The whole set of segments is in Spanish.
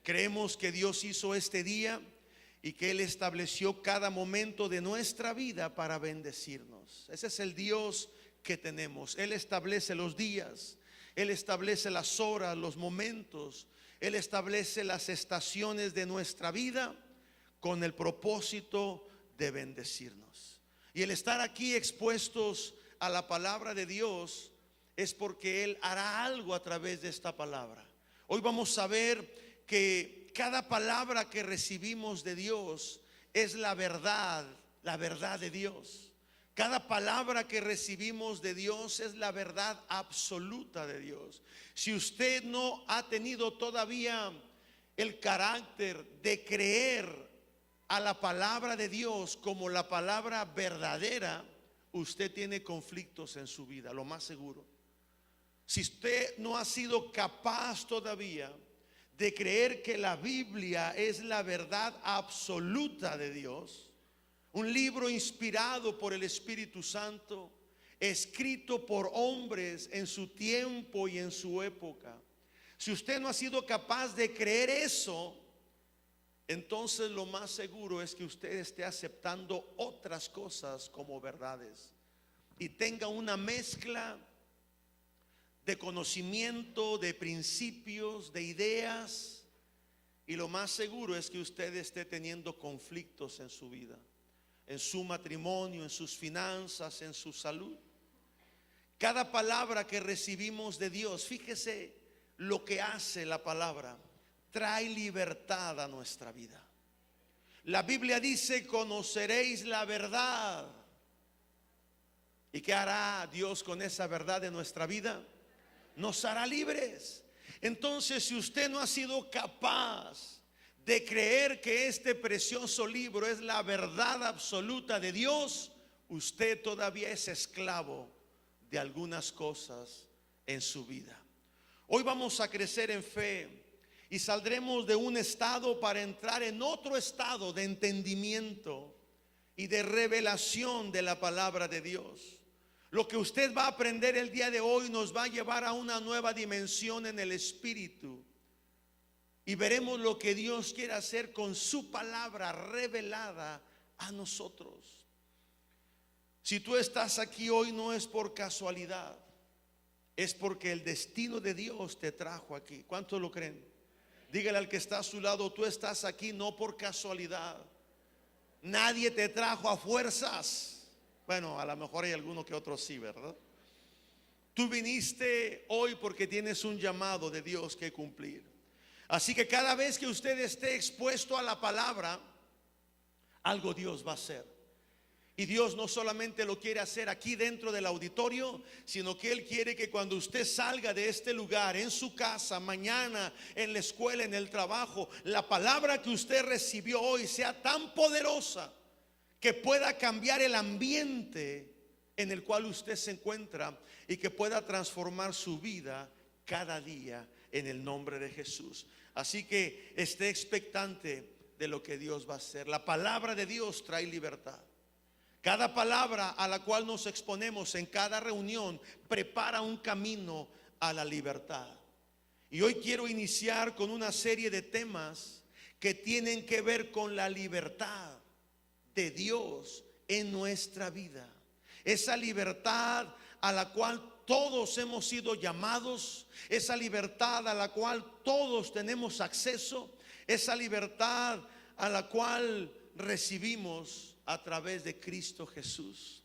Creemos que Dios hizo este día y que Él estableció cada momento de nuestra vida para bendecirnos. Ese es el Dios que tenemos. Él establece los días, Él establece las horas, los momentos, Él establece las estaciones de nuestra vida con el propósito de bendecirnos. Y el estar aquí expuestos a la palabra de Dios es porque Él hará algo a través de esta palabra. Hoy vamos a ver que cada palabra que recibimos de Dios es la verdad de Dios. Cada palabra que recibimos de Dios es la verdad absoluta de Dios. Si usted no ha tenido todavía el carácter de creer a la palabra de Dios como la palabra verdadera, usted tiene conflictos en su vida, lo más seguro. Si usted no ha sido capaz todavía de creer que la Biblia es la verdad absoluta de Dios, un libro inspirado por el Espíritu Santo, escrito por hombres en su tiempo y en su época, si usted no ha sido capaz de creer eso, entonces lo más seguro es que usted esté aceptando otras cosas como verdades y tenga una mezcla de conocimiento, de principios, de ideas, y lo más seguro es que usted esté teniendo conflictos en su vida, en su matrimonio, en sus finanzas, en su salud. Cada palabra que recibimos de Dios, fíjese lo que hace la palabra, trae libertad a nuestra vida. La Biblia dice: conoceréis la verdad. ¿Y qué hará Dios con esa verdad de nuestra vida? Nos hará libres. Entonces, si usted no ha sido capaz de creer que este precioso libro es la verdad absoluta de Dios, usted todavía es esclavo de algunas cosas en su vida. Hoy vamos a crecer en fe y saldremos de un estado para entrar en otro estado de entendimiento y de revelación de la palabra de Dios. Lo que usted va a aprender el día de hoy nos va a llevar a una nueva dimensión en el espíritu. Y veremos lo que Dios quiere hacer con su palabra revelada a nosotros. Si tú estás aquí hoy no es por casualidad, es porque el destino de Dios te trajo aquí. ¿Cuántos lo creen? Dígale al que está a su lado: tú estás aquí no por casualidad. Nadie te trajo a fuerzas. Bueno, a lo mejor hay alguno que otro sí, ¿verdad? Tú viniste hoy porque tienes un llamado de Dios que cumplir. Así que cada vez que usted esté expuesto a la palabra, algo Dios va a hacer. Y Dios no solamente lo quiere hacer aquí dentro del auditorio, sino que Él quiere que cuando usted salga de este lugar, en su casa, mañana, en la escuela, en el trabajo, la palabra que usted recibió hoy sea tan poderosa que pueda cambiar el ambiente en el cual usted se encuentra y que pueda transformar su vida cada día en el nombre de Jesús. Así que esté expectante de lo que Dios va a hacer. La palabra de Dios trae libertad. Cada palabra a la cual nos exponemos en cada reunión prepara un camino a la libertad. Y hoy quiero iniciar con una serie de temas que tienen que ver con la libertad de Dios en nuestra vida. Esa libertad a la cual todos hemos sido llamados, esa libertad a la cual todos tenemos acceso, esa libertad a la cual recibimos a través de Cristo Jesús.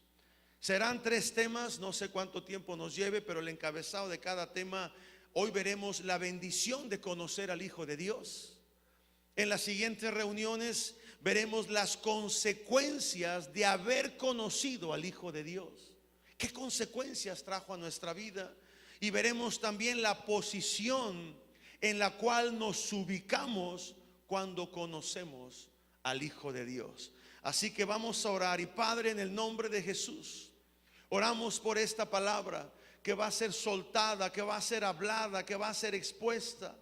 Serán 3 temas, no sé cuánto tiempo nos lleve, pero el encabezado de cada tema, hoy veremos la bendición de conocer al Hijo de Dios. En las siguientes reuniones veremos las consecuencias de haber conocido al Hijo de Dios. ¿Qué consecuencias trajo a nuestra vida? Y veremos también la posición en la cual nos ubicamos cuando conocemos al Hijo de Dios. Así que vamos a orar. Y Padre, en el nombre de Jesús, oramos por esta palabra que va a ser soltada, que va a ser hablada, que va a ser expuesta,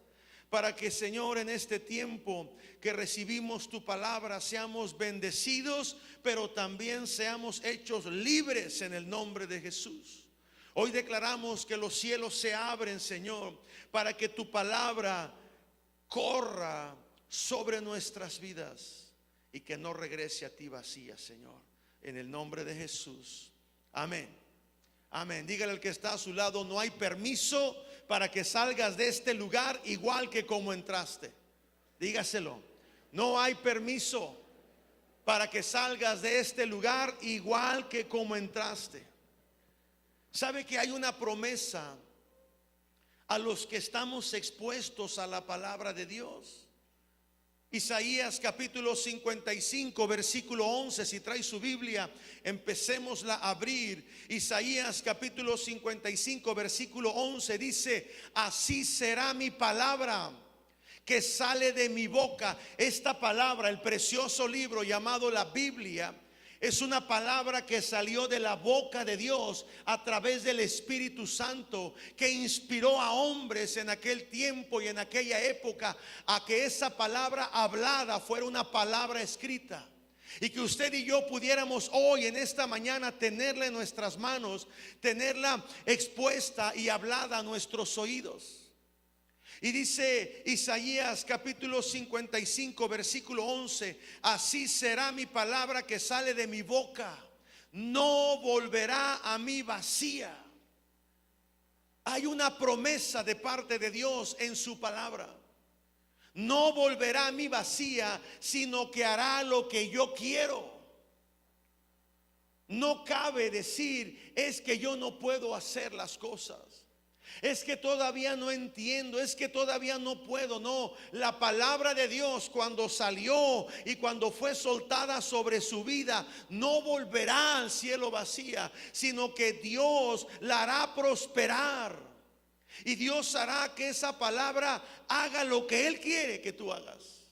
para que, Señor, en este tiempo que recibimos tu palabra seamos bendecidos, pero también seamos hechos libres en el nombre de Jesús. Hoy declaramos que los cielos se abren, Señor, para que tu palabra corra sobre nuestras vidas y que no regrese a ti vacía, Señor, en el nombre de Jesús. Amén. Amén. Dígale al que está a su lado: no hay permiso para que salgas de este lugar igual que como entraste. Dígaselo: no hay permiso para que salgas de este lugar igual que como entraste. ¿Sabe que hay una promesa a los que estamos expuestos a la palabra de Dios? Isaías capítulo 55 versículo 11. Si trae su Biblia, empecémosla a abrir. Isaías capítulo 55 versículo 11 dice: así será mi palabra que sale de mi boca. Esta palabra, el precioso libro llamado la Biblia, es una palabra que salió de la boca de Dios a través del Espíritu Santo, que inspiró a hombres en aquel tiempo y en aquella época a que esa palabra hablada fuera una palabra escrita, y que usted y yo pudiéramos hoy en esta mañana tenerla en nuestras manos, tenerla expuesta y hablada a nuestros oídos. Y dice Isaías capítulo 55 versículo 11: así será mi palabra que sale de mi boca, no volverá a mí vacía. Hay una promesa de parte de Dios en su palabra: no volverá a mí vacía, sino que hará lo que yo quiero. No cabe decir: es que yo no puedo hacer las cosas, es que todavía no entiendo, es que todavía no puedo. No, la palabra de Dios, cuando salió y cuando fue soltada sobre su vida, no volverá al cielo vacía, sino que Dios la hará prosperar. Y Dios hará que esa palabra haga lo que Él quiere que tú hagas.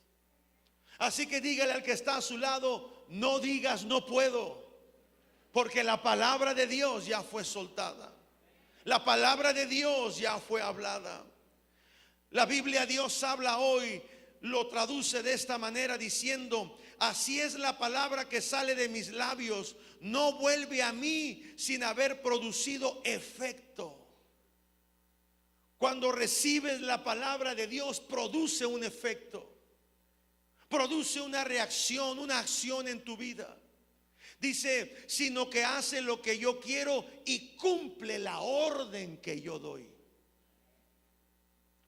Así que dígale al que está a su lado: no digas no puedo, porque la palabra de Dios ya fue soltada. La palabra de Dios ya fue hablada. La Biblia, Dios habla hoy, lo traduce de esta manera diciendo: así es la palabra que sale de mis labios, no vuelve a mí sin haber producido efecto. Cuando recibes la palabra de Dios, produce un efecto, produce una reacción, una acción en tu vida. Dice: sino que hace lo que yo quiero y cumple la orden que yo doy.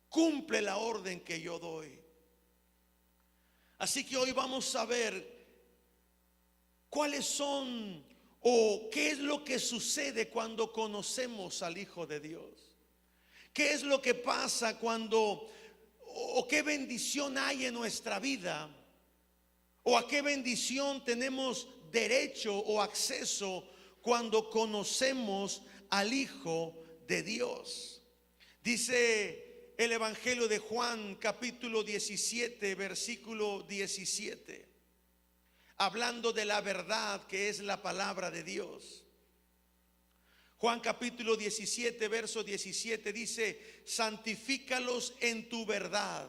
Cumple la orden que yo doy. Así que hoy vamos a ver cuáles son o qué es lo que sucede cuando conocemos al Hijo de Dios. ¿Qué es lo que pasa cuando, o qué bendición hay en nuestra vida, o a qué bendición tenemos derecho o acceso cuando conocemos al Hijo de Dios? Dice el Evangelio de Juan capítulo 17 versículo 17, hablando de la verdad que es la palabra de Dios. Juan capítulo 17 verso 17 dice: santifícalos en tu verdad,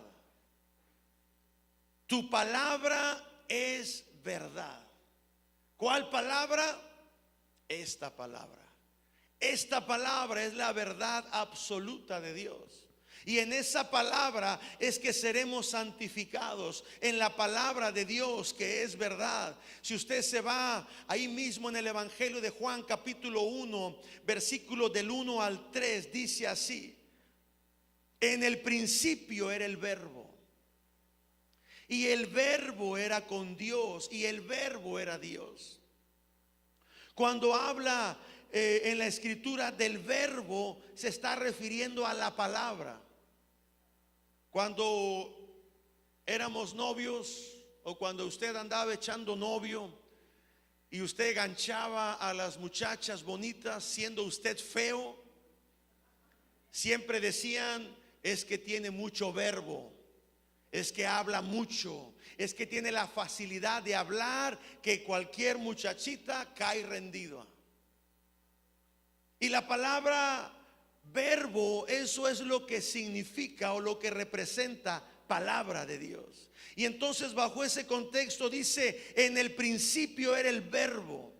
tu palabra es verdad. ¿Cuál palabra? Esta palabra. Esta palabra es la verdad absoluta de Dios. Y en esa palabra es que seremos santificados, en la palabra de Dios que es verdad. Si usted se va ahí mismo en el Evangelio de Juan capítulo 1, versículo del 1 al 3, dice así: en el principio era el verbo, y el verbo era con Dios, y el verbo era Dios. Cuando habla en la escritura del verbo, se está refiriendo a la palabra. Cuando éramos novios, o cuando usted andaba echando novio y usted ganchaba a las muchachas bonitas siendo usted feo, siempre decían: es que tiene mucho verbo, es que habla mucho, es que tiene la facilidad de hablar que cualquier muchachita cae rendida. Y la palabra verbo, eso es lo que significa o lo que representa palabra de Dios. Y entonces bajo ese contexto dice: en el principio era el verbo.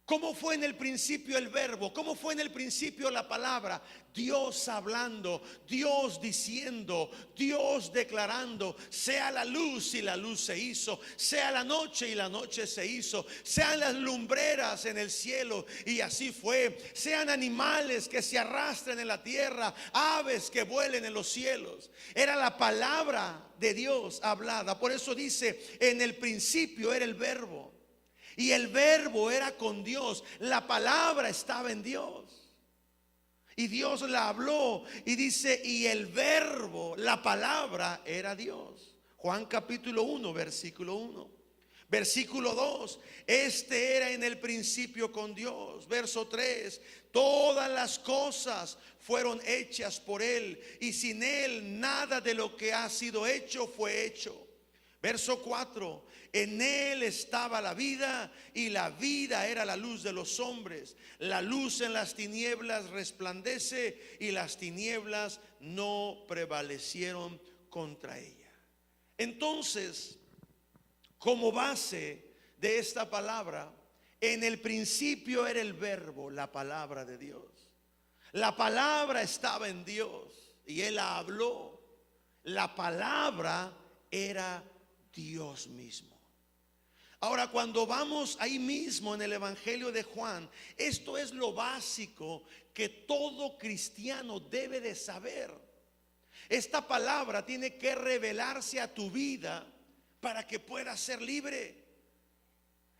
¿Cómo fue en el principio el verbo? ¿Cómo fue en el principio la palabra? Dios hablando, Dios diciendo, Dios declarando, sea la luz y la luz se hizo, sea la noche y la noche se hizo, sean las lumbreras en el cielo y así fue, sean animales que se arrastren en la tierra, aves que vuelen en los cielos. Era la palabra de Dios hablada. Por eso dice, en el principio era el verbo. Y el verbo era con Dios. La palabra estaba en Dios. Y Dios la habló. Y dice, y el verbo, la palabra era Dios. Juan capítulo 1, versículo 1. Versículo 2, este era en el principio con Dios. Verso 3, todas las cosas fueron hechas por Él. Y sin Él nada de lo que ha sido hecho fue hecho. Verso 4, en Él estaba la vida y la vida era la luz de los hombres. La luz en las tinieblas resplandece y las tinieblas no prevalecieron contra ella. Entonces, como base de esta palabra, en el principio era el verbo, la palabra de Dios. La palabra estaba en Dios y Él la habló. La palabra era Dios mismo. Ahora, cuando vamos ahí mismo en el Evangelio de Juan, esto es lo básico que todo cristiano debe de saber. Esta palabra tiene que revelarse a tu vida para que puedas ser libre.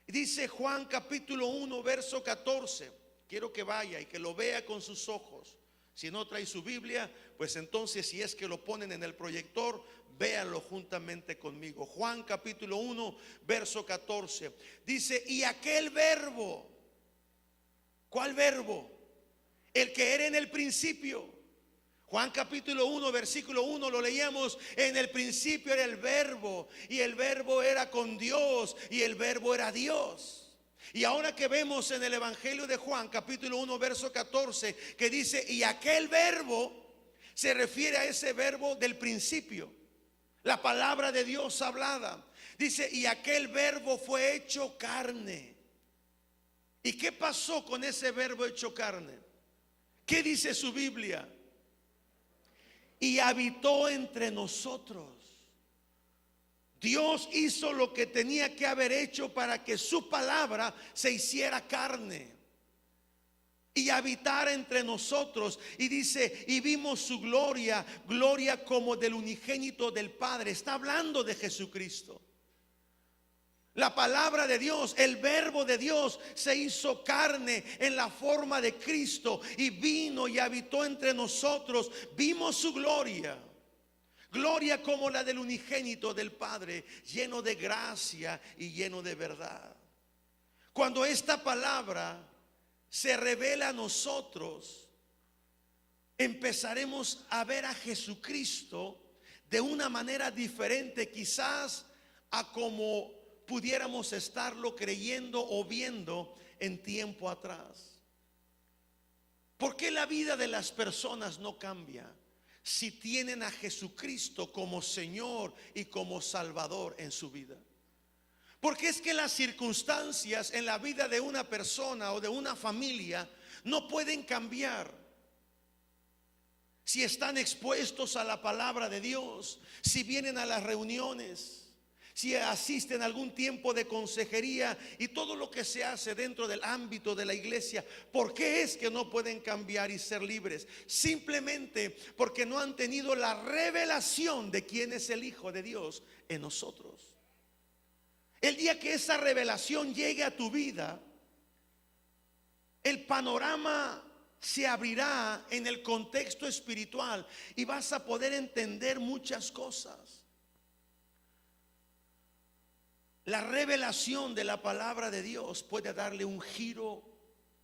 Dice Juan capítulo 1, verso 14. Quiero que vaya y que lo vea con sus ojos. Si no trae su Biblia, pues entonces, si es que lo ponen en el proyector, véanlo juntamente conmigo. Juan capítulo 1, verso 14. Dice, y aquel verbo, ¿cuál verbo? El que era en el principio. Juan capítulo 1, versículo 1 lo leíamos. En el principio era el verbo, y el verbo era con Dios, y el verbo era Dios. Y ahora que vemos en el Evangelio de Juan capítulo 1, verso 14, que dice, y aquel verbo, se refiere a ese verbo del principio, la palabra de Dios hablada. Dice, y aquel verbo fue hecho carne. ¿Y qué pasó con ese verbo hecho carne? ¿Qué dice su Biblia? Y habitó entre nosotros. Dios hizo lo que tenía que haber hecho para que su palabra se hiciera carne y habitara entre nosotros. Y dice, y vimos su gloria, gloria como del unigénito del Padre. Está hablando de Jesucristo. La palabra de Dios, el verbo de Dios se hizo carne en la forma de Cristo y vino y habitó entre nosotros. Vimos su gloria, gloria como la del unigénito del Padre, lleno de gracia y lleno de verdad. Cuando esta palabra se revela a nosotros, empezaremos a ver a Jesucristo de una manera diferente, quizás a como pudiéramos estarlo creyendo o viendo en tiempo atrás. ¿Por qué la vida de las personas no cambia si tienen a Jesucristo como Señor y como Salvador en su vida? Porque es que las circunstancias en la vida de una persona o de una familia no pueden cambiar si están expuestos a la palabra de Dios, si vienen a las reuniones, si asisten a algún tiempo de consejería y todo lo que se hace dentro del ámbito de la iglesia. ¿Por qué es que no pueden cambiar y ser libres? Simplemente porque no han tenido la revelación de quién es el Hijo de Dios en nosotros. El día que esa revelación llegue a tu vida, el panorama se abrirá en el contexto espiritual y vas a poder entender muchas cosas. La revelación de la palabra de Dios puede darle un giro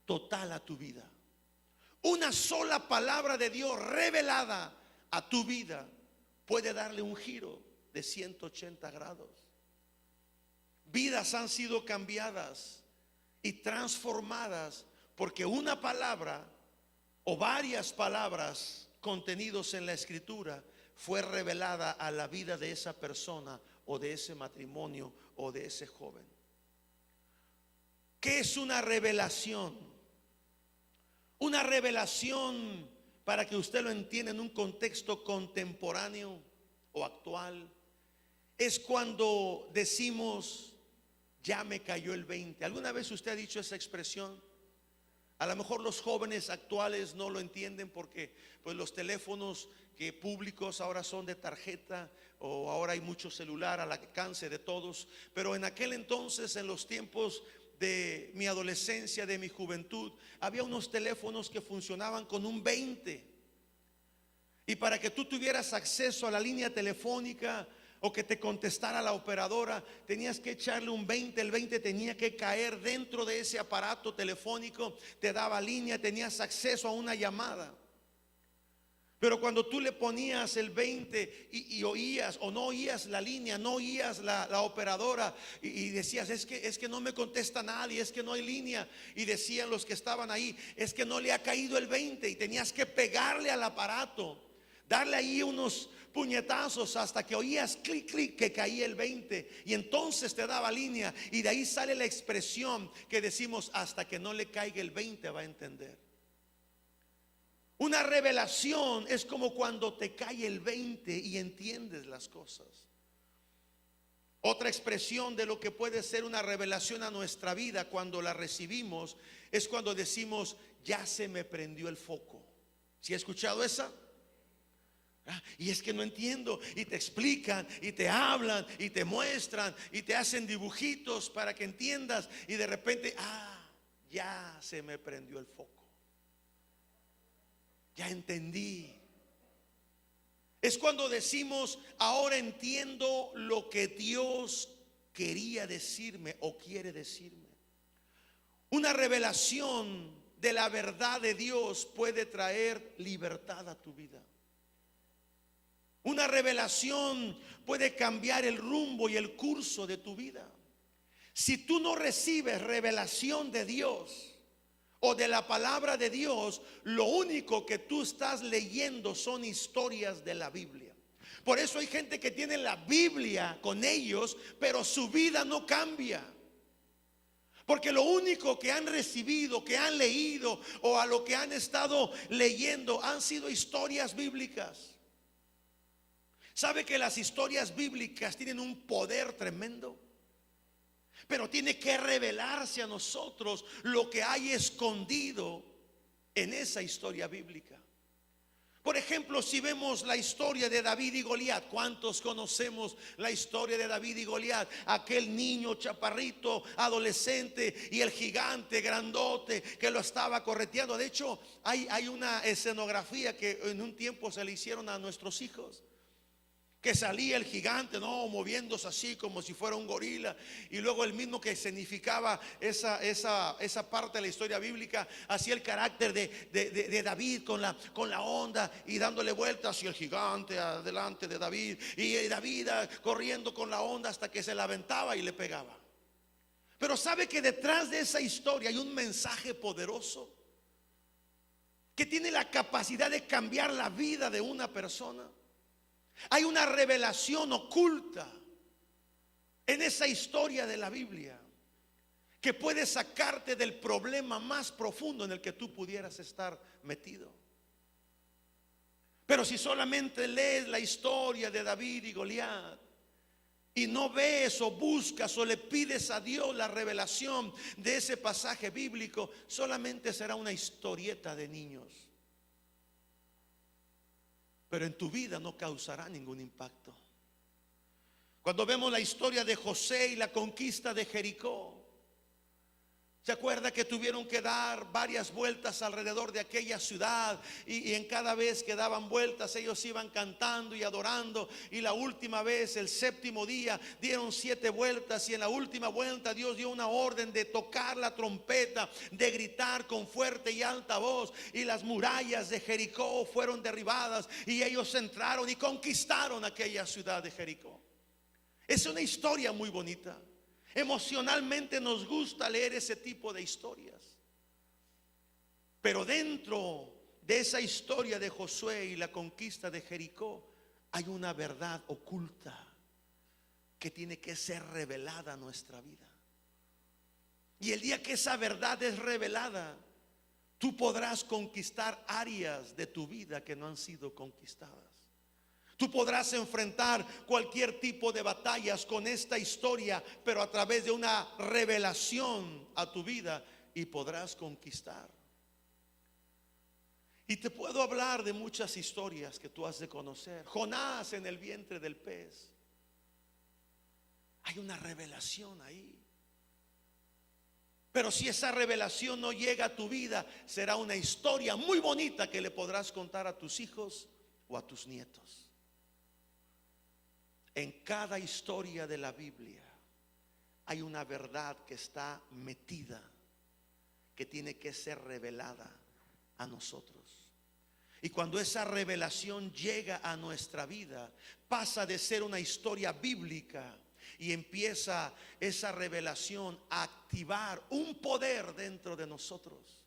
total a tu vida. Una sola palabra de Dios revelada a tu vida puede darle un giro de 180 grados. Vidas han sido cambiadas y transformadas porque una palabra o varias palabras contenidos en la Escritura fue revelada a la vida de esa persona o de ese matrimonio o de ese joven. ¿Qué es una revelación? Una revelación, para que usted lo entienda en un contexto contemporáneo o actual, es cuando decimos, ya me cayó el 20. ¿Alguna vez usted ha dicho esa expresión? A lo mejor los jóvenes actuales no lo entienden porque pues los teléfonos que públicos ahora son de tarjeta, o ahora hay mucho celular al alcance de todos. Pero en aquel entonces, en los tiempos de mi adolescencia, de mi juventud, había unos teléfonos que funcionaban con un 20. Y para que tú tuvieras acceso a la línea telefónica o que te contestara la operadora, tenías que echarle un 20. El 20 tenía que caer dentro de ese aparato telefónico, te daba línea, tenías acceso a una llamada. Pero cuando tú le ponías el 20 y oías o no oías la línea, no oías la operadora, y decías, es que no me contesta nadie, es que no hay línea. Y decían los que estaban ahí, es que no le ha caído el 20, y tenías que pegarle al aparato, darle ahí unos puñetazos hasta que oías clic, clic, que caía el 20, y entonces te daba línea. Y de ahí sale la expresión que decimos, hasta que no le caiga el 20 va a entender. Una revelación es como cuando te cae el 20 y entiendes las cosas. Otra expresión de lo que puede ser una revelación a nuestra vida cuando la recibimos es cuando decimos, ya se me prendió el foco. ¿Sí ha escuchado esa? Y es que no entiendo, y te explican y te hablan y te muestran y te hacen dibujitos para que entiendas, y de repente, ya se me prendió el foco. Ya entendí. Es cuando decimos, ahora entiendo lo que Dios quería decirme o quiere decirme. Una revelación de la verdad de Dios puede traer libertad a tu vida. Una revelación puede cambiar el rumbo y el curso de tu vida. Si tú no recibes revelación de Dios o de la palabra de Dios, lo único que tú estás leyendo son historias de la Biblia. Por eso hay gente que tiene la Biblia con ellos, pero su vida no cambia. Porque lo único que han recibido, que han leído o a lo que han estado leyendo han sido historias bíblicas. ¿Sabe que las historias bíblicas tienen un poder tremendo? Pero tiene que revelarse a nosotros lo que hay escondido en esa historia bíblica. Por ejemplo, si vemos la historia de David y Goliat, ¿cuántos conocemos la historia de David y Goliat? Aquel niño chaparrito, adolescente, y el gigante grandote que lo estaba correteando. De hecho, hay una escenografía que en un tiempo se le hicieron a nuestros hijos, que salía el gigante, no, moviéndose así como si fuera un gorila. Y luego el mismo que significaba esa parte de la historia bíblica, hacía el carácter de David con la onda y dándole vueltas, y el gigante adelante de David, y David corriendo con la onda hasta que se la aventaba y le pegaba. Pero sabe que detrás de esa historia hay un mensaje poderoso que tiene la capacidad de cambiar la vida de una persona. Hay una revelación oculta en esa historia de la Biblia que puede sacarte del problema más profundo en el que tú pudieras estar metido. Pero si solamente lees la historia de David y Goliat y no ves o buscas o le pides a Dios la revelación de ese pasaje bíblico, solamente será una historieta de niños. Pero en tu vida no causará ningún impacto. Cuando vemos la historia de José y la conquista de Jericó, ¿se acuerda que tuvieron que dar varias vueltas alrededor de aquella ciudad? Y en cada vez que daban vueltas ellos iban cantando y adorando. Y la última vez, el séptimo día, dieron 7 vueltas. Y en la última vuelta Dios dio una orden de tocar la trompeta, de gritar con fuerte y alta voz. Y las murallas de Jericó fueron derribadas. Y ellos entraron y conquistaron aquella ciudad de Jericó. Es una historia muy bonita. Emocionalmente nos gusta leer ese tipo de historias. Pero dentro de esa historia de Josué y la conquista de Jericó hay una verdad oculta que tiene que ser revelada a nuestra vida. Y el día que esa verdad es revelada, tú podrás conquistar áreas de tu vida que no han sido conquistadas. Tú podrás enfrentar cualquier tipo de batallas con esta historia, pero a través de una revelación a tu vida, y podrás conquistar. Y te puedo hablar de muchas historias que tú has de conocer. Jonás en el vientre del pez. Hay una revelación ahí. Pero si esa revelación no llega a tu vida, será una historia muy bonita que le podrás contar a tus hijos o a tus nietos. En cada historia de la Biblia hay una verdad que está metida, que tiene que ser revelada a nosotros. Y cuando esa revelación llega a nuestra vida, pasa de ser una historia bíblica y empieza esa revelación a activar un poder dentro de nosotros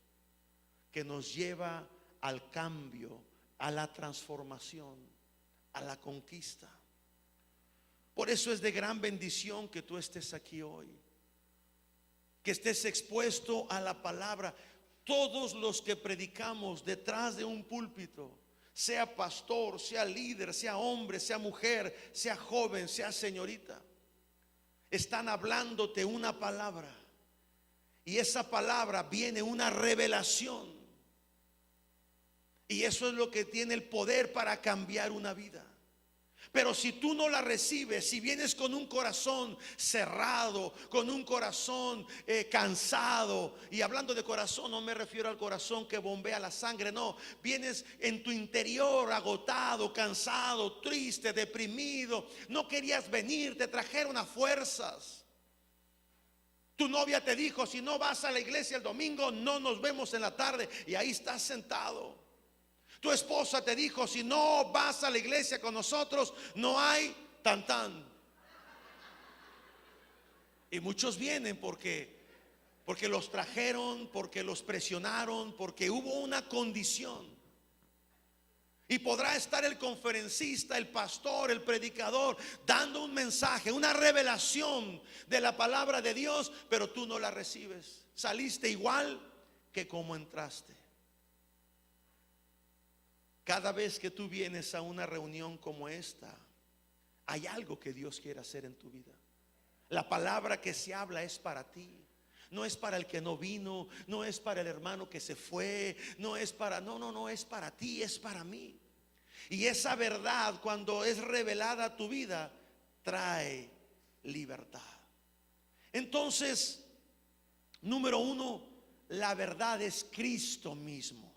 que nos lleva al cambio, a la transformación, a la conquista. Por eso es de gran bendición que tú estés aquí hoy, que estés expuesto a la palabra. Todos los que predicamos detrás de un púlpito, sea pastor, sea líder, sea hombre, sea mujer, sea joven, sea señorita, están hablándote una palabra, y esa palabra viene una revelación, y eso es lo que tiene el poder para cambiar una vida. Pero si tú no la recibes, si vienes con un corazón cerrado, con un corazón cansado, y hablando de corazón no me refiero al corazón que bombea la sangre, no, vienes en tu interior agotado, cansado, triste, deprimido, no querías venir, te trajeron a fuerzas. Tu novia te dijo: si no vas a la iglesia el domingo, no nos vemos en la tarde, y ahí estás sentado. Tu esposa te dijo: si no vas a la iglesia con nosotros, no hay tan. Y muchos vienen porque los trajeron, porque los presionaron, porque hubo una condición. Y podrá estar el conferencista, el pastor, el predicador dando un mensaje, una revelación de la palabra de Dios, pero tú no la recibes. Saliste igual que como entraste. Cada vez que tú vienes a una reunión como esta, hay algo que Dios quiere hacer en tu vida. La palabra que se habla es para ti. No es para el que no vino, no es para el hermano que se fue, no es para, no, es para ti, es para mí. Y esa verdad, cuando es revelada a tu vida, trae libertad. Entonces, número uno, la verdad es Cristo mismo.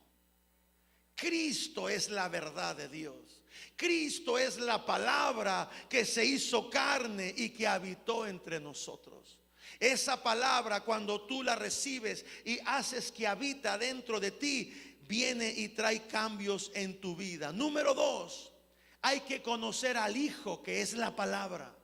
Cristo es la verdad de Dios. Cristo es la palabra que se hizo carne y que habitó entre nosotros. Esa palabra, cuando tú la recibes y haces que habita dentro de ti, viene y trae cambios en tu vida. Número dos, hay que conocer al Hijo, que es la palabra.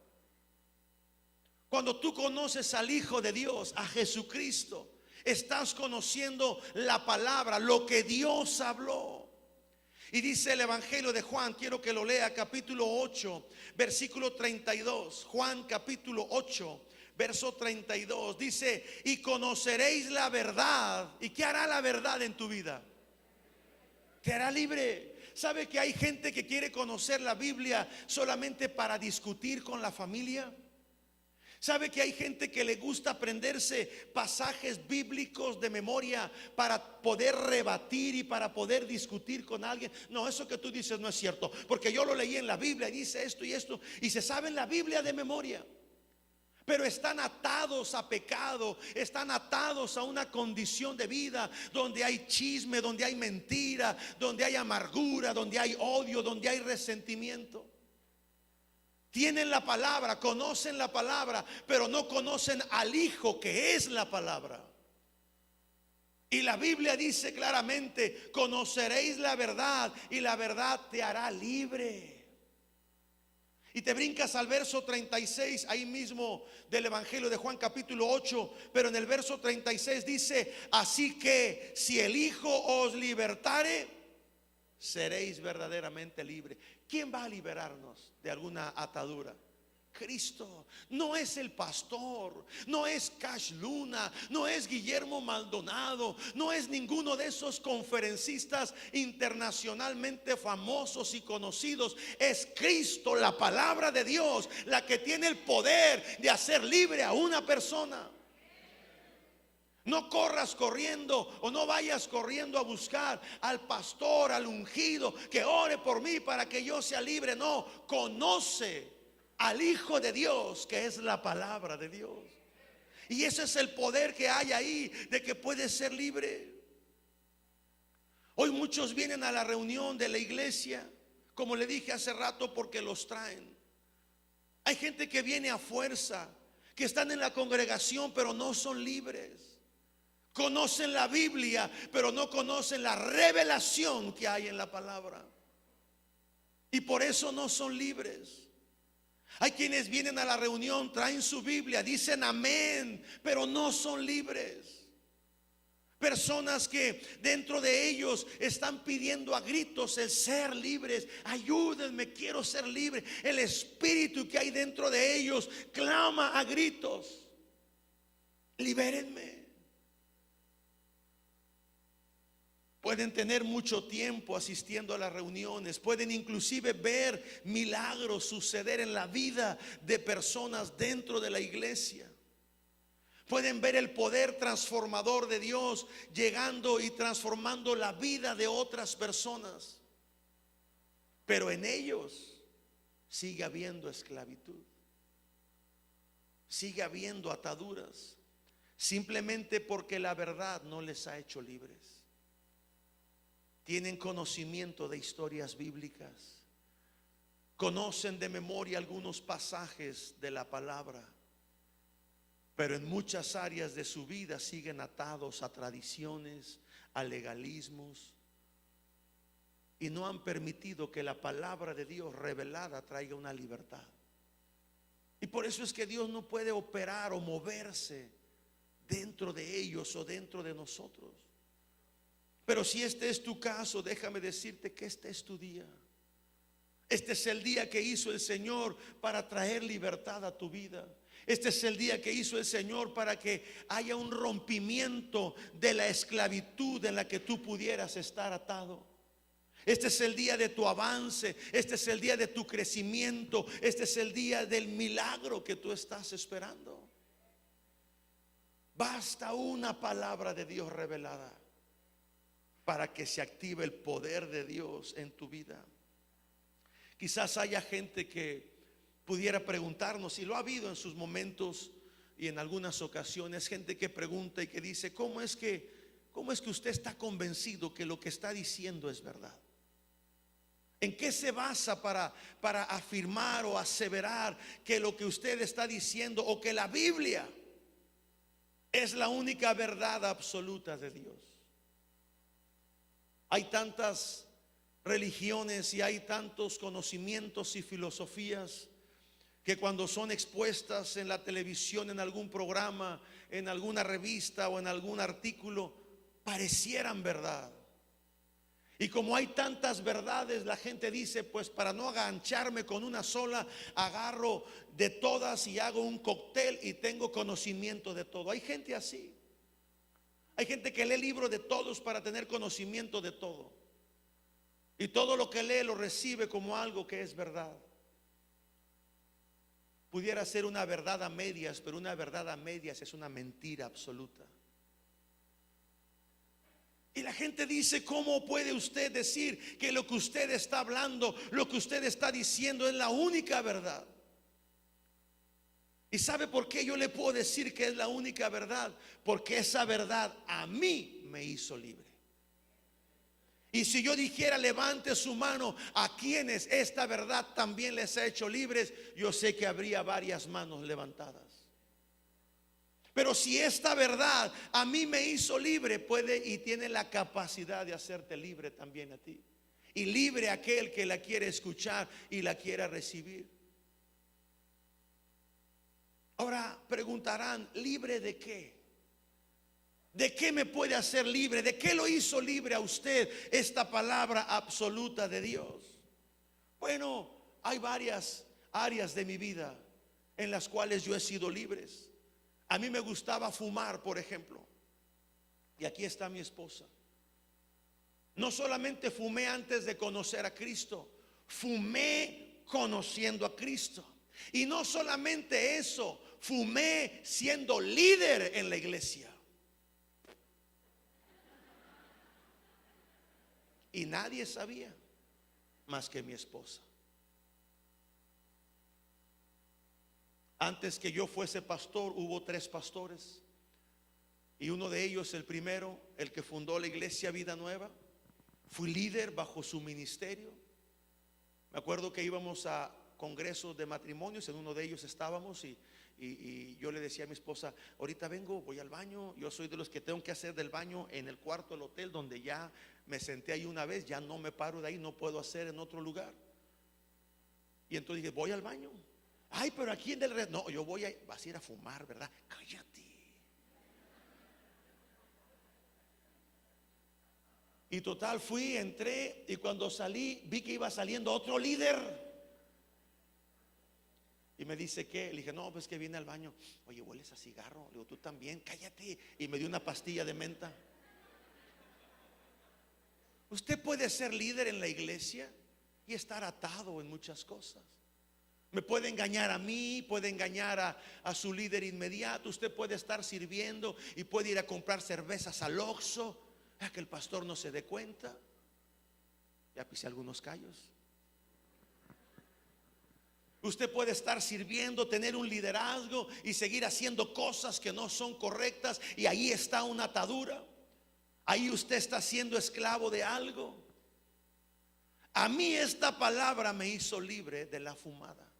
Cuando tú conoces al Hijo de Dios, a Jesucristo, estás conociendo la palabra, lo que Dios habló. Y dice el Evangelio de Juan, quiero que lo lea, capítulo 8, versículo 32. Juan capítulo 8, verso 32. Dice: y conoceréis la verdad. ¿Y qué hará la verdad en tu vida? Te hará libre. ¿Sabe que hay gente que quiere conocer la Biblia solamente para discutir con la familia? ¿Sabe que hay gente que le gusta aprenderse pasajes bíblicos de memoria para poder rebatir y para poder discutir con alguien? No, eso que tú dices no es cierto, porque yo lo leí en la Biblia y dice esto y esto, y se sabe en la Biblia de memoria. Pero están atados a pecado, están atados a una condición de vida donde hay chisme, donde hay mentira, donde hay amargura, donde hay odio, donde hay resentimiento. Tienen la palabra, conocen la palabra, pero no conocen al Hijo, que es la palabra. Y la Biblia dice claramente: conoceréis la verdad y la verdad te hará libre. Y te brincas al verso 36, ahí mismo del Evangelio de Juan capítulo 8, pero en el verso 36 dice: así que si el Hijo os libertare, seréis verdaderamente libres. ¿Quién va a liberarnos de alguna atadura? Cristo. No es el pastor, no es Cash Luna, no es Guillermo Maldonado, no es ninguno de esos conferencistas internacionalmente famosos y conocidos. Es Cristo, la palabra de Dios, la que tiene el poder de hacer libre a una persona. No corras corriendo o no vayas corriendo a buscar al pastor, al ungido, que ore por mí para que yo sea libre. No, conoce al Hijo de Dios, que es la palabra de Dios. Y ese es el poder que hay ahí, de que puedes ser libre. Hoy muchos vienen a la reunión de la iglesia, como le dije hace rato, porque los traen. Hay gente que viene a fuerza, que están en la congregación pero no son libres. Conocen la Biblia, pero no conocen la revelación que hay en la palabra. Y por eso no son libres. Hay quienes vienen a la reunión, traen su Biblia, dicen amén, pero no son libres. Personas que dentro de ellos están pidiendo a gritos el ser libres. Ayúdenme, quiero ser libre. El espíritu que hay dentro de ellos clama a gritos: libérenme. Pueden tener mucho tiempo asistiendo a las reuniones, pueden inclusive ver milagros suceder en la vida de personas dentro de la iglesia. Pueden ver el poder transformador de Dios llegando y transformando la vida de otras personas. Pero en ellos sigue habiendo esclavitud, sigue habiendo ataduras, simplemente porque la verdad no les ha hecho libres. Tienen conocimiento de historias bíblicas, conocen de memoria algunos pasajes de la palabra, pero en muchas áreas de su vida siguen atados a tradiciones, a legalismos, y no han permitido que la palabra de Dios revelada traiga una libertad. Y por eso es que Dios no puede operar o moverse dentro de ellos o dentro de nosotros. Pero si este es tu caso, déjame decirte que este es tu día. Este es el día que hizo el Señor para traer libertad a tu vida. Este es el día que hizo el Señor para que haya un rompimiento de la esclavitud en la que tú pudieras estar atado. Este es el día de tu avance, este es el día de tu crecimiento, este es el día del milagro que tú estás esperando. Basta una palabra de Dios revelada para que se active el poder de Dios en tu vida. Quizás haya gente que pudiera preguntarnos, y lo ha habido en sus momentos y en algunas ocasiones, gente que pregunta y que dice: ¿cómo es que usted está convencido que lo que está diciendo es verdad? ¿En qué se basa para afirmar o aseverar que lo que usted está diciendo, o que la Biblia es la única verdad absoluta de Dios? Hay tantas religiones y hay tantos conocimientos y filosofías que cuando son expuestas en la televisión, en algún programa, en alguna revista o en algún artículo, parecieran verdad. Y como hay tantas verdades, la gente dice: pues para no agancharme con una sola, agarro de todas y hago un cóctel y tengo conocimiento de todo. Hay gente así. Hay gente que lee libros de todos para tener conocimiento de todo, y todo lo que lee lo recibe como algo que es verdad. Pudiera ser una verdad a medias, pero una verdad a medias es una mentira absoluta. Y la gente dice: ¿cómo puede usted decir que lo que usted está hablando, lo que usted está diciendo es la única verdad? ¿Y sabe por qué yo le puedo decir que es la única verdad? Porque esa verdad a mí me hizo libre. Y si yo dijera: levante su mano a quienes esta verdad también les ha hecho libres, yo sé que habría varias manos levantadas. Pero si esta verdad a mí me hizo libre, puede y tiene la capacidad de hacerte libre también a ti. Y libre aquel que la quiere escuchar y la quiera recibir. Ahora preguntarán: ¿libre de qué? ¿De qué me puede hacer libre? ¿De qué lo hizo libre a usted esta palabra absoluta de Dios? Bueno, hay varias áreas de mi vida en las cuales yo he sido libre. A mí me gustaba fumar, por ejemplo, y aquí está mi esposa. No solamente fumé antes de conocer a Cristo, fumé conociendo a Cristo. Y no solamente eso, fumé siendo líder en la iglesia. Y nadie sabía más que mi esposa. Antes que yo fuese pastor, hubo 3 pastores. Y uno de ellos, el primero, el que fundó la iglesia Vida Nueva, fui líder bajo su ministerio. Me acuerdo que íbamos a congresos de matrimonios, en uno de ellos estábamos y yo le decía a mi esposa: ahorita vengo, voy al baño. Yo soy de los que tengo que hacer del baño en el cuarto del hotel, donde ya me senté ahí una vez, ya no me paro de ahí, no puedo hacer en otro lugar. Y entonces dije: voy al baño. Ay, pero aquí en el red, no, yo voy vas a ir a fumar, ¿verdad? Cállate. Y total, fui, entré, y cuando salí vi que iba saliendo otro líder. Y me dice: ¿qué? Le dije: no, pues que viene al baño. Oye, hueles a cigarro. Le digo: tú también, cállate. Y me dio una pastilla de menta. Usted puede ser líder en la iglesia y estar atado en muchas cosas. Me puede engañar a mí, puede engañar a su líder inmediato. Usted puede estar sirviendo y puede ir a comprar cervezas al Oxxo, a que el pastor no se dé cuenta. Ya pisé algunos callos. Usted puede estar sirviendo, tener un liderazgo y seguir haciendo cosas que no son correctas, y ahí está una atadura. Ahí usted está siendo esclavo de algo. A mí esta palabra me hizo libre de la fumada.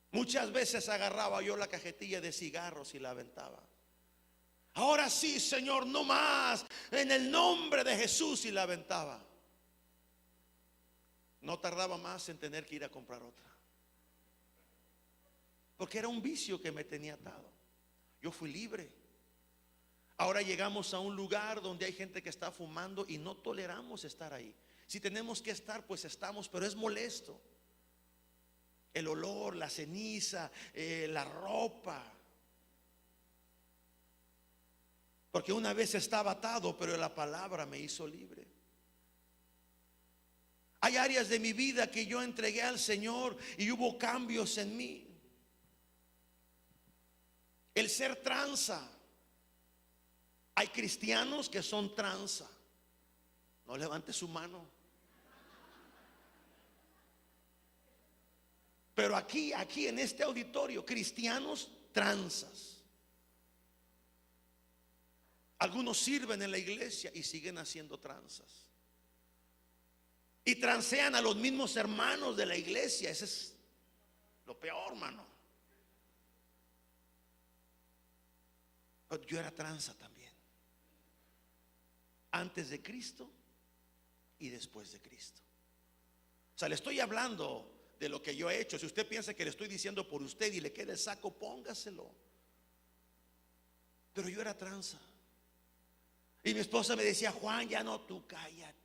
Muchas veces agarraba yo la cajetilla de cigarros y la aventaba. Ahora sí, Señor, no más, en el nombre de Jesús, y la aventaba. No tardaba más en tener que ir a comprar otra, porque era un vicio que me tenía atado. Yo fui libre. Ahora llegamos a un lugar donde hay gente que está fumando y no toleramos estar ahí. Si tenemos que estar, pues estamos, pero es molesto. El olor, la ceniza, la ropa. Porque una vez estaba atado, pero la palabra me hizo libre. Hay áreas de mi vida que yo entregué al Señor y hubo cambios en mí. El ser tranza. Hay cristianos que son tranza. No levante su mano. Pero aquí en este auditorio, cristianos tranzas. Algunos sirven en la iglesia y siguen haciendo tranzas. Y transean a los mismos hermanos de la iglesia. Ese es lo peor, hermano. Yo era tranza también. Antes de Cristo y después de Cristo. O sea, le estoy hablando de lo que yo he hecho. Si usted piensa que le estoy diciendo por usted y le queda el saco, póngaselo. Pero yo era tranza. Y mi esposa me decía: Juan, ya no, tú cállate.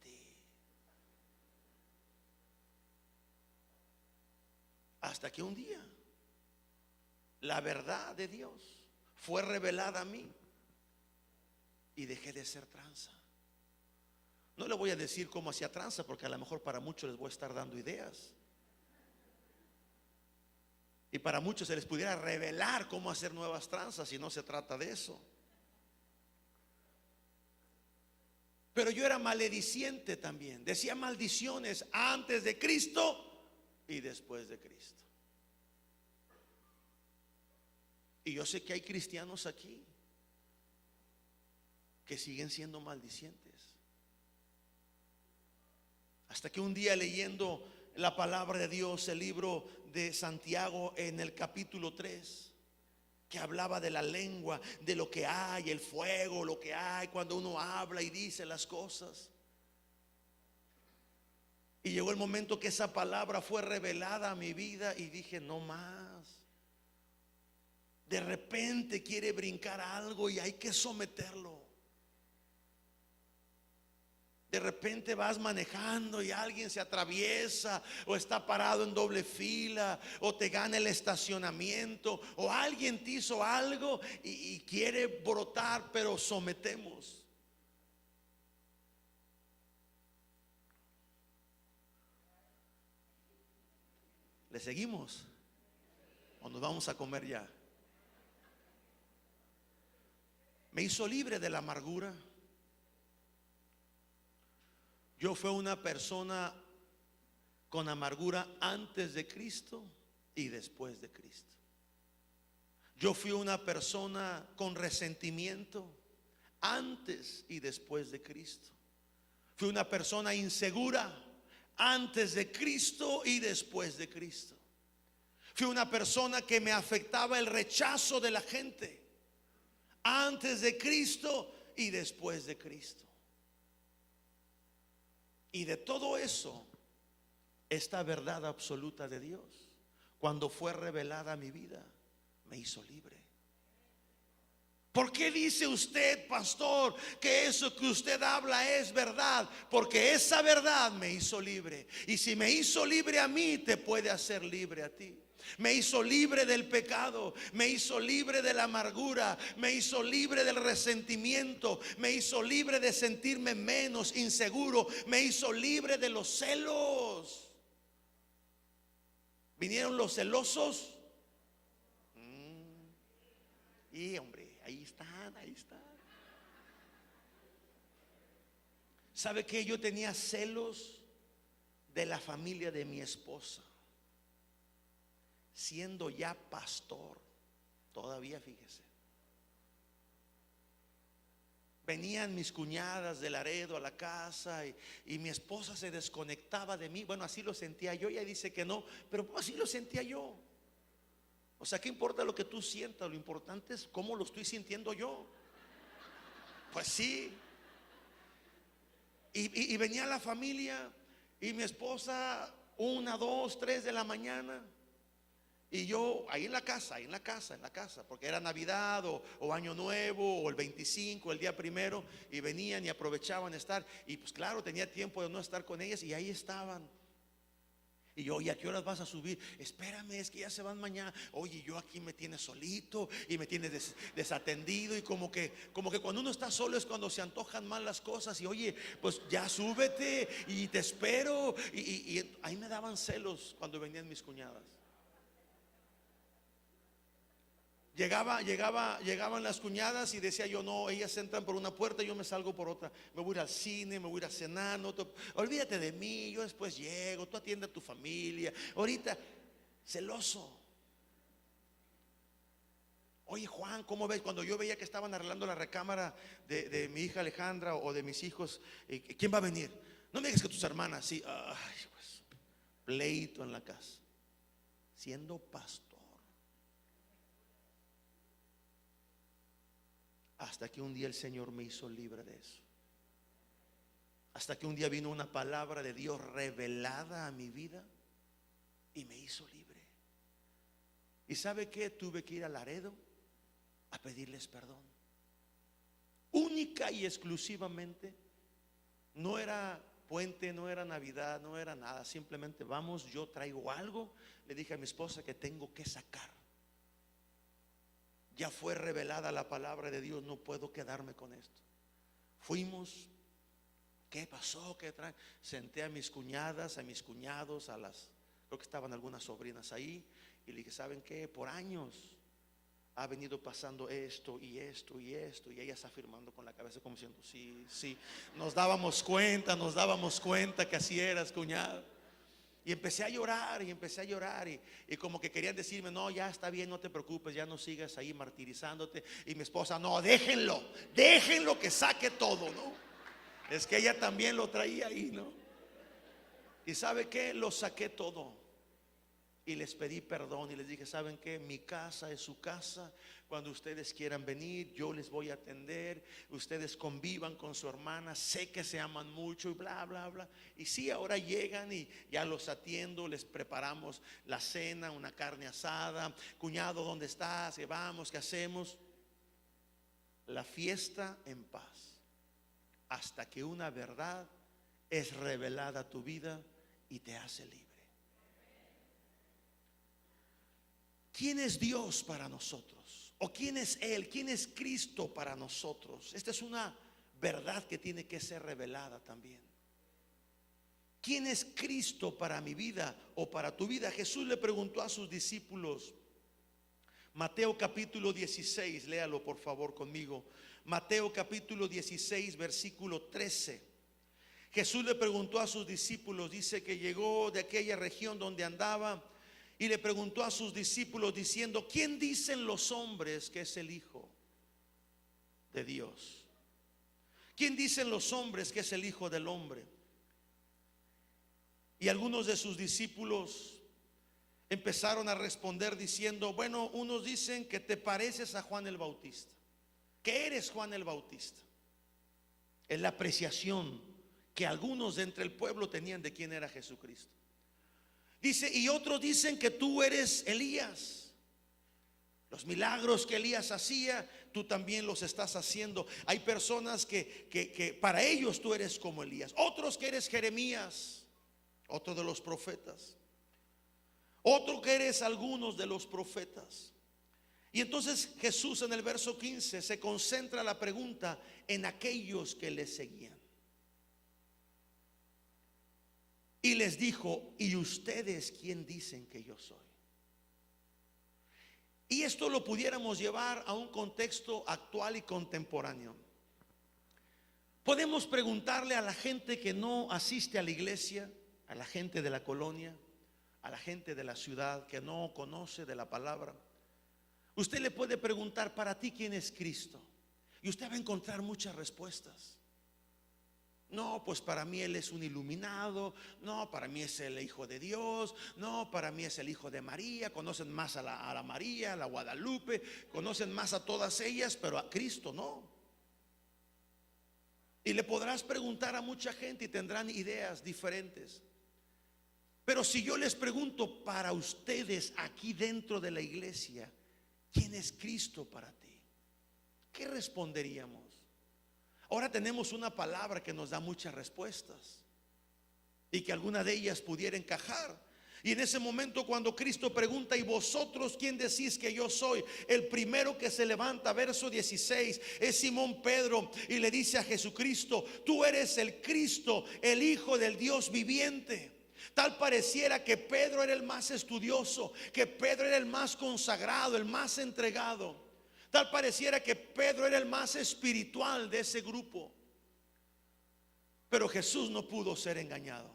Hasta que un día la verdad de Dios fue revelada a mí y dejé de ser tranza. No le voy a decir cómo hacía tranza, porque a lo mejor para muchos les voy a estar dando ideas. Y para muchos se les pudiera revelar cómo hacer nuevas tranzas, y no se trata de eso. Pero yo era malediciente también. Decía maldiciones antes de Cristo y después de Cristo. Y yo sé que hay cristianos aquí que siguen siendo maldicientes. Hasta que un día, leyendo la palabra de Dios, el libro de Santiago en el capítulo 3, que hablaba de la lengua, de lo que hay, el fuego, lo que hay cuando uno habla y dice las cosas. Y llegó el momento que esa palabra fue revelada a mi vida y dije: no más. De repente quiere brincar algo y hay que someterlo. De repente vas manejando y alguien se atraviesa o está parado en doble fila o te gana el estacionamiento o alguien te hizo algo y quiere brotar, pero sometemos. ¿Le seguimos o nos vamos a comer ya? Me hizo libre de la amargura. Yo fui una persona con amargura antes de Cristo y después de Cristo. Yo fui una persona con resentimiento antes y después de Cristo. Fui una persona insegura antes de Cristo y después de Cristo. Fui una persona que me afectaba el rechazo de la gente antes de Cristo y después de Cristo. Y de todo eso, esta verdad absoluta de Dios, cuando fue revelada a mi vida, me hizo libre. ¿Por qué dice usted, pastor, que eso que usted habla es verdad? Porque esa verdad me hizo libre. Y si me hizo libre a mí, te puede hacer libre a ti. Me hizo libre del pecado, me hizo libre de la amargura, me hizo libre del resentimiento, me hizo libre de sentirme menos, inseguro, me hizo libre de los celos. ¿Vinieron los celosos? Y hombre, ahí están, ahí están. ¿Sabe qué? Yo tenía celos de la familia de mi esposa, siendo ya pastor, todavía, fíjese. Venían mis cuñadas de Laredo a la casa y mi esposa se desconectaba de mí. Bueno, así lo sentía yo. Ella dice que no, pero así lo sentía yo. O sea, ¿qué importa lo que tú sientas? Lo importante es cómo lo estoy sintiendo yo. Pues sí. Y venía la familia y mi esposa 1, 2, 3 de la mañana. Y yo ahí en la casa, porque era Navidad o Año Nuevo o el 25, el día primero, y venían y aprovechaban estar. Y pues claro, tenía tiempo de no estar con ellas y ahí estaban. Y yo, ¿y a qué horas vas a subir? Espérame, es que ya se van mañana. Oye, yo aquí me tienes solito y me tienes desatendido. Y como que cuando uno está solo es cuando se antojan mal las cosas. Y oye, pues ya súbete y te espero. Y ahí me daban celos cuando venían mis cuñadas. Llegaban las cuñadas y decía yo, no, ellas entran por una puerta y yo me salgo por otra. Me voy a ir al cine, me voy a ir a cenar, no, olvídate de mí, yo después llego, tú atiende a tu familia. Ahorita, celoso. Oye, Juan, ¿cómo ves? Cuando yo veía que estaban arreglando la recámara de mi hija Alejandra o de mis hijos, ¿quién va a venir? No me digas que tus hermanas, sí. Ay, pues, pleito en la casa, siendo pastor. Hasta que un día el Señor me hizo libre de eso. Hasta que un día vino una palabra de Dios revelada a mi vida y me hizo libre. ¿Y sabe qué? Tuve que ir a Laredo a pedirles perdón. Única y exclusivamente. No era puente, no era Navidad, no era nada. Simplemente vamos, yo traigo algo. Le dije a mi esposa que tengo que sacar. Ya fue revelada la palabra de Dios, no puedo quedarme con esto. Fuimos. ¿Qué pasó? ¿Qué traen? Senté a mis cuñadas, a mis cuñados, creo que estaban algunas sobrinas ahí. Y le dije, ¿saben qué? Por años ha venido pasando esto y esto y esto. Y ellas afirmando con la cabeza como diciendo, sí, sí. Nos dábamos cuenta que así eras, cuñada. Y empecé a llorar y como que querían decirme, no, ya está bien, no te preocupes, ya no sigas ahí martirizándote. Y mi esposa, no, déjenlo que saque todo, ¿no? Es que ella también lo traía ahí, ¿no? Y ¿sabe qué? Lo saqué todo. Y les pedí perdón y les dije, ¿saben qué? Mi casa es su casa. Cuando ustedes quieran venir, yo les voy a atender. Ustedes convivan con su hermana. Sé que se aman mucho y bla, bla, bla. Y sí, ahora llegan y ya los atiendo. Les preparamos la cena, una carne asada. Cuñado, ¿dónde estás? ¿Qué vamos? ¿Qué hacemos? La fiesta en paz. Hasta que una verdad es revelada a tu vida y te hace libre. ¿Quién es Dios para nosotros? ¿O quién es Él? ¿Quién es Cristo para nosotros? Esta es una verdad que tiene que ser revelada también. ¿Quién es Cristo para mi vida o para tu vida? Jesús le preguntó a sus discípulos. Mateo capítulo 16, léalo por favor conmigo. Mateo capítulo 16, versículo 13. Jesús le preguntó a sus discípulos, dice que llegó de aquella región donde andaba y le preguntó a sus discípulos diciendo: ¿quién dicen los hombres que es el Hijo de Dios? ¿Quién dicen los hombres que es el Hijo del Hombre? Y algunos de sus discípulos empezaron a responder diciendo: bueno, unos dicen que te pareces a Juan el Bautista, que eres Juan el Bautista. Es la apreciación que algunos de entre el pueblo tenían de quién era Jesucristo. Dice: y otros dicen que tú eres Elías. Los milagros que Elías hacía, tú también los estás haciendo. Hay personas que para ellos tú eres como Elías. Otros que eres Jeremías, otro de los profetas. Otro que eres algunos de los profetas. Y entonces Jesús en el verso 15 se concentra la pregunta en aquellos que le seguían. Y les dijo: ¿y ustedes quién dicen que yo soy? Y esto lo pudiéramos llevar a un contexto actual y contemporáneo. Podemos preguntarle a la gente que no asiste a la iglesia, a la gente de la colonia, a la gente de la ciudad que no conoce de la palabra. Usted le puede preguntar: para ti, ¿quién es Cristo? Y usted va a encontrar muchas respuestas. No, pues para mí Él es un iluminado. No, para mí es el Hijo de Dios. No, para mí es el Hijo de María. Conocen más a la María, a la Guadalupe, conocen más a todas ellas, pero a Cristo no. Y le podrás preguntar a mucha gente y tendrán ideas diferentes. Pero si yo les pregunto para ustedes aquí dentro de la iglesia, ¿quién es Cristo para ti? ¿Qué responderíamos? Ahora tenemos una palabra que nos da muchas respuestas y que alguna de ellas pudiera encajar. Y en ese momento, cuando Cristo pregunta: ¿y vosotros quién decís que yo soy? El primero que se levanta, verso 16, es Simón Pedro, y le dice a Jesucristo: tú eres el Cristo, el Hijo del Dios viviente. Tal pareciera que Pedro era el más estudioso, que Pedro era el más consagrado, el más entregado. Tal pareciera que Pedro era el más espiritual de ese grupo. Pero Jesús no pudo ser engañado.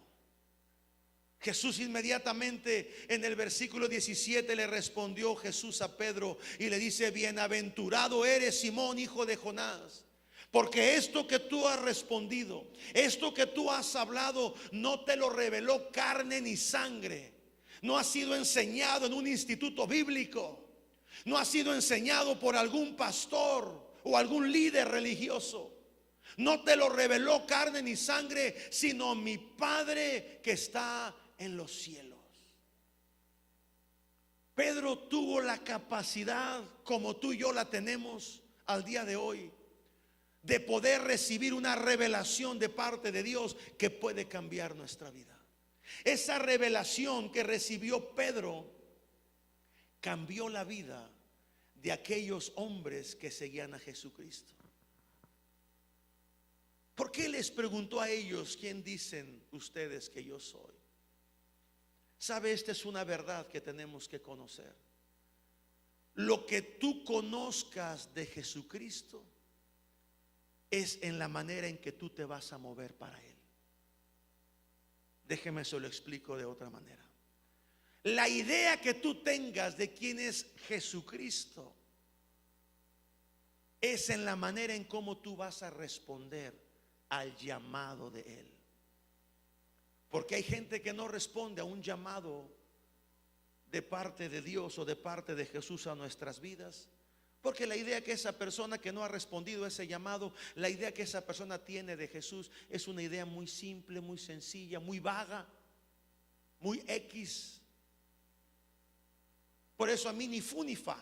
Jesús inmediatamente en el versículo 17 le respondió Jesús a Pedro y le dice: bienaventurado eres, Simón, hijo de Jonás, porque esto que tú has respondido, esto que tú has hablado, no te lo reveló carne ni sangre. No ha sido enseñado en un instituto bíblico. No ha sido enseñado por algún pastor o algún líder religioso. No te lo reveló carne ni sangre, sino mi Padre que está en los cielos. Pedro tuvo la capacidad, como tú y yo la tenemos al día de hoy, de poder recibir una revelación de parte de Dios que puede cambiar nuestra vida. Esa revelación que recibió Pedro cambió la vida de aquellos hombres que seguían a Jesucristo. ¿Por qué les preguntó a ellos: quién dicen ustedes que yo soy? Sabe, esta es una verdad que tenemos que conocer. Lo que tú conozcas de Jesucristo es en la manera en que tú te vas a mover para Él. Déjeme se lo explico de otra manera. La idea que tú tengas de quién es Jesucristo es en la manera en cómo tú vas a responder al llamado de Él. Porque hay gente que no responde a un llamado de parte de Dios o de parte de Jesús a nuestras vidas, porque la idea que esa persona que no ha respondido a ese llamado, la idea que esa persona tiene de Jesús es una idea muy simple, muy sencilla, muy vaga, muy X. Por eso a mí ni fu ni fa.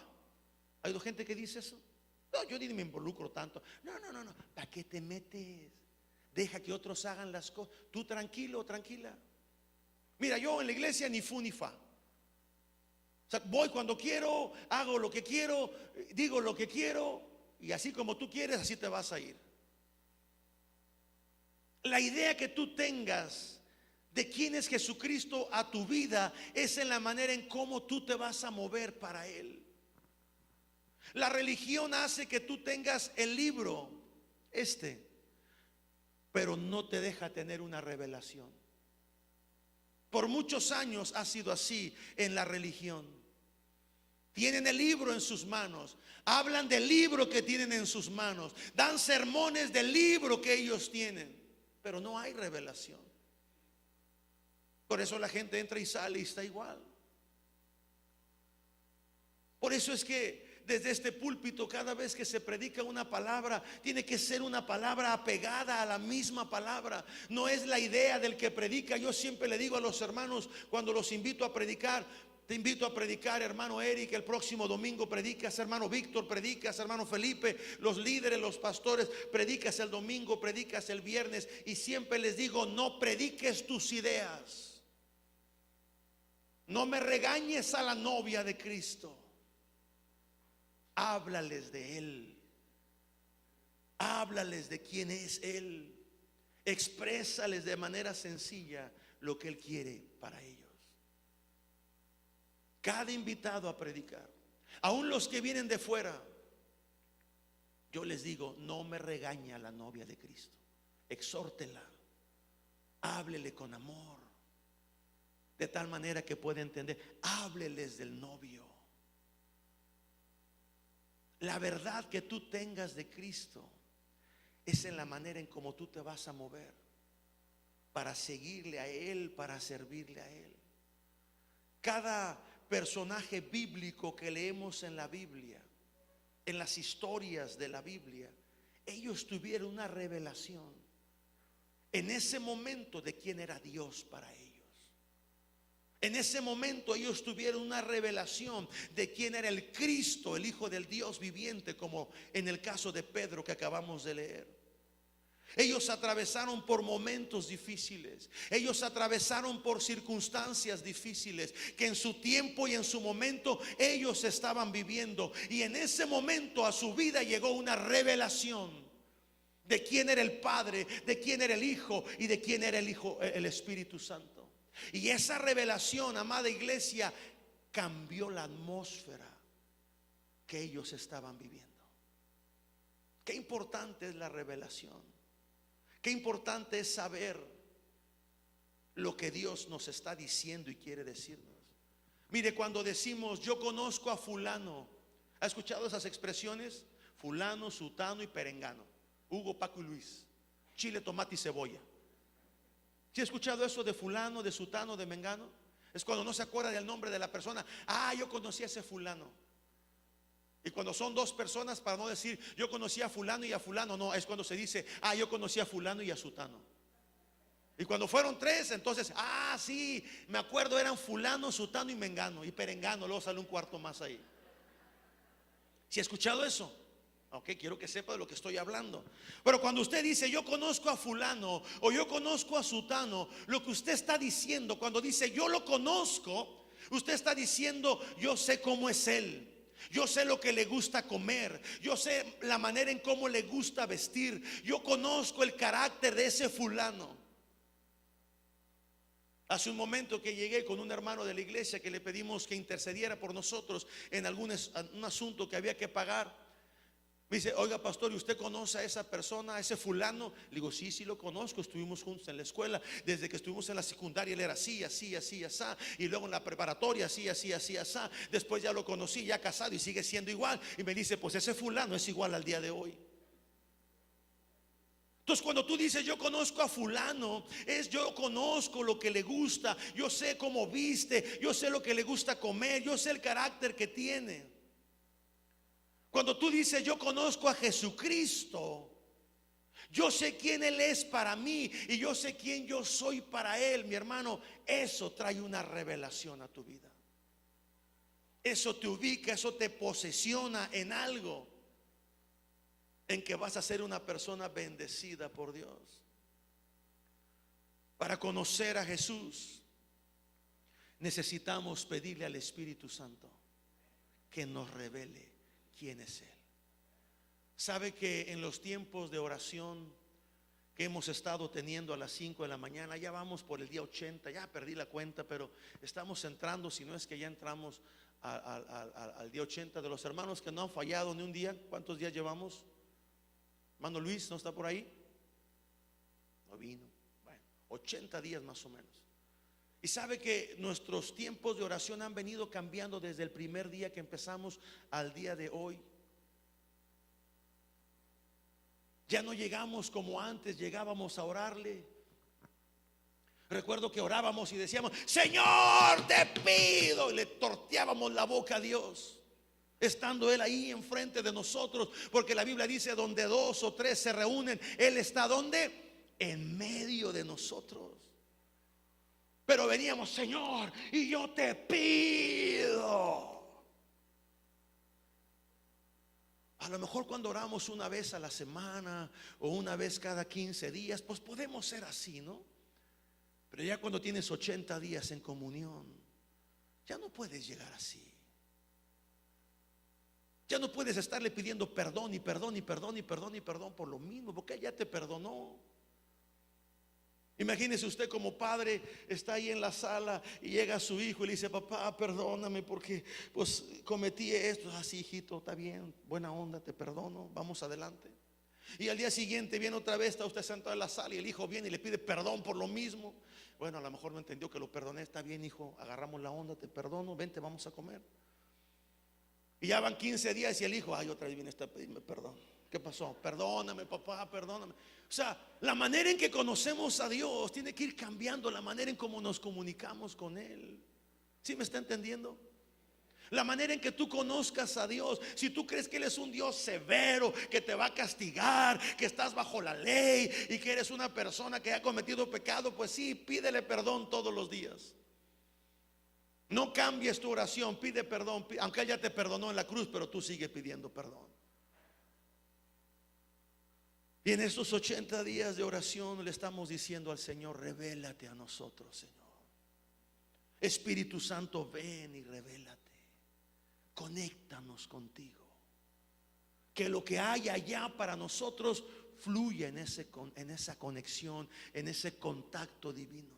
Hay gente que dice eso: no, yo ni me involucro tanto. No, ¿para qué te metes? Deja que otros hagan las cosas. Tú tranquilo, tranquila. Mira, yo en la iglesia ni fu ni fa. O sea, voy cuando quiero, hago lo que quiero, digo lo que quiero, y así como tú quieres, así te vas a ir. La idea que tú tengas de quién es Jesucristo a tu vida es en la manera en cómo tú te vas a mover para Él. La religión hace que tú tengas el libro, pero no te deja tener una revelación. Por muchos años ha sido así en la religión. Tienen el libro en sus manos, hablan del libro que tienen en sus manos, dan sermones del libro que ellos tienen, pero no hay revelación. Por eso la gente entra y sale y está igual. Por eso es que desde este púlpito, cada vez que se predica una palabra, tiene que ser una palabra apegada a la misma palabra. No es la idea del que predica. Yo siempre le digo a los hermanos cuando los invito a predicar: te invito a predicar, hermano Eric, el próximo domingo predicas, hermano Víctor, predicas, hermano Felipe, los líderes, los pastores, predicas el domingo, predicas el viernes. Y siempre les digo: no prediques tus ideas. No me regañes a la novia de Cristo. Háblales de Él. Háblales de quién es Él. Exprésales de manera sencilla lo que Él quiere para ellos. Cada invitado a predicar, aún los que vienen de fuera, yo les digo: no me regañe a la novia de Cristo. Exhórtela. Háblele con amor, de tal manera que pueda entender. Hábleles del novio. La verdad que tú tengas de Cristo es en la manera en cómo tú te vas a mover para seguirle a Él, para servirle a Él. Cada personaje bíblico que leemos en la Biblia, en las historias de la Biblia, ellos tuvieron una revelación en ese momento de quién era Dios para ellos. En ese momento ellos tuvieron una revelación de quién era el Cristo, el Hijo del Dios viviente, como en el caso de Pedro que acabamos de leer. Ellos atravesaron por momentos difíciles. Ellos atravesaron por circunstancias difíciles que en su tiempo y en su momento ellos estaban viviendo. Y en ese momento a su vida llegó una revelación de quién era el Padre, de quién era el Hijo y de quién era el Espíritu Santo. Y esa revelación, amada iglesia, cambió la atmósfera que ellos estaban viviendo. Qué importante es la revelación. Qué importante es saber lo que Dios nos está diciendo y quiere decirnos. Mire, cuando decimos: yo conozco a fulano, ¿ha escuchado esas expresiones? Fulano, sutano y perengano, Hugo, Paco y Luis, chile, tomate y cebolla. ¿Sí ha escuchado eso de fulano, de sutano, de mengano? Es cuando no se acuerda del nombre de la persona. Ah, yo conocí a ese fulano. Y cuando son dos personas, para no decir yo conocí a fulano y a fulano, no, es cuando se dice: ah, yo conocí a fulano y a sutano. Y cuando fueron tres, entonces: ah, sí, me acuerdo, eran fulano, sutano y mengano y perengano. Luego sale un cuarto más ahí. ¿Sí ha escuchado eso? Ok, quiero que sepa de lo que estoy hablando. Pero cuando usted dice: yo conozco a fulano o yo conozco a sutano, lo que usted está diciendo cuando dice yo lo conozco, usted está diciendo: yo sé cómo es él, yo sé lo que le gusta comer, yo sé la manera en cómo le gusta vestir, yo conozco el carácter de ese fulano. Hace un momento que llegué con un hermano de la iglesia que le pedimos que intercediera por nosotros en un asunto que había que pagar. Me dice: oiga, pastor, ¿y usted conoce a esa persona, a ese fulano? Le digo: sí, sí lo conozco, estuvimos juntos en la escuela. Desde que estuvimos en la secundaria él era así, así, así, así. Y luego en la preparatoria así, así, así, así. Después ya lo conocí, ya casado, y sigue siendo igual. Y me dice: pues ese fulano es igual al día de hoy. Entonces cuando tú dices yo conozco a fulano, es yo conozco lo que le gusta, yo sé cómo viste, yo sé lo que le gusta comer, yo sé el carácter que tiene. Cuando tú dices yo conozco a Jesucristo, yo sé quién Él es para mí y yo sé quién yo soy para Él, mi hermano. Eso trae una revelación a tu vida. Eso te ubica, eso te posesiona en algo en que vas a ser una persona bendecida por Dios. Para conocer a Jesús, necesitamos pedirle al Espíritu Santo que nos revele quién es Él. Sabe que en los tiempos de oración que hemos estado teniendo a las 5 de la mañana, ya vamos por el día 80, ya perdí la cuenta, pero estamos entrando, si no es que ya entramos al día 80 de los hermanos que no han fallado ni un día. ¿Cuántos días llevamos? Hermano Luis, ¿no está por ahí? No vino. Bueno, 80 días más o menos. Y sabe que nuestros tiempos de oración han venido cambiando desde el primer día que empezamos al día de hoy. Ya no llegamos como antes llegábamos a orarle. Recuerdo que orábamos y decíamos: Señor, te pido, y le torteábamos la boca a Dios, estando Él ahí enfrente de nosotros, porque la Biblia dice: donde 2 o 3 se reúnen, Él está ¿dónde? En medio de nosotros. Pero veníamos: Señor, y yo te pido. A lo mejor cuando oramos una vez a la semana o una vez cada 15 días, pues podemos ser así, ¿no? Pero ya cuando tienes 80 días en comunión, ya no puedes llegar así. Ya no puedes estarle pidiendo perdón y perdón y perdón y perdón y perdón por lo mismo, porque Él ya te perdonó. Imagínese usted como padre, está ahí en la sala y llega su hijo y le dice: papá, perdóname porque pues cometí esto. Así, hijito, está bien, buena onda, te perdono, vamos adelante. Y al día siguiente viene otra vez, está usted sentado en la sala y el hijo viene y le pide perdón por lo mismo. Bueno, a lo mejor no entendió que lo perdoné. Está bien, hijo, agarramos la onda, te perdono, vente, vamos a comer. Y ya van 15 días y el hijo: ay, otra vez viene a pedirme perdón. ¿Qué pasó? Perdóname, papá, perdóname. O sea, la manera en que conocemos a Dios tiene que ir cambiando, la manera en cómo nos comunicamos con Él. ¿Sí me está entendiendo? La manera en que tú conozcas a Dios. Si tú crees que Él es un Dios severo, que te va a castigar, que estás bajo la ley y que eres una persona que ha cometido pecado, pues sí, pídele perdón todos los días. No cambies tu oración, pide perdón, aunque Él ya te perdonó en la cruz, pero tú sigues pidiendo perdón. Y en estos 80 días de oración le estamos diciendo al Señor: revélate a nosotros, Señor. Espíritu Santo, ven y revélate. Conéctanos contigo. Que lo que hay allá para nosotros fluya en esa conexión, en ese contacto divino.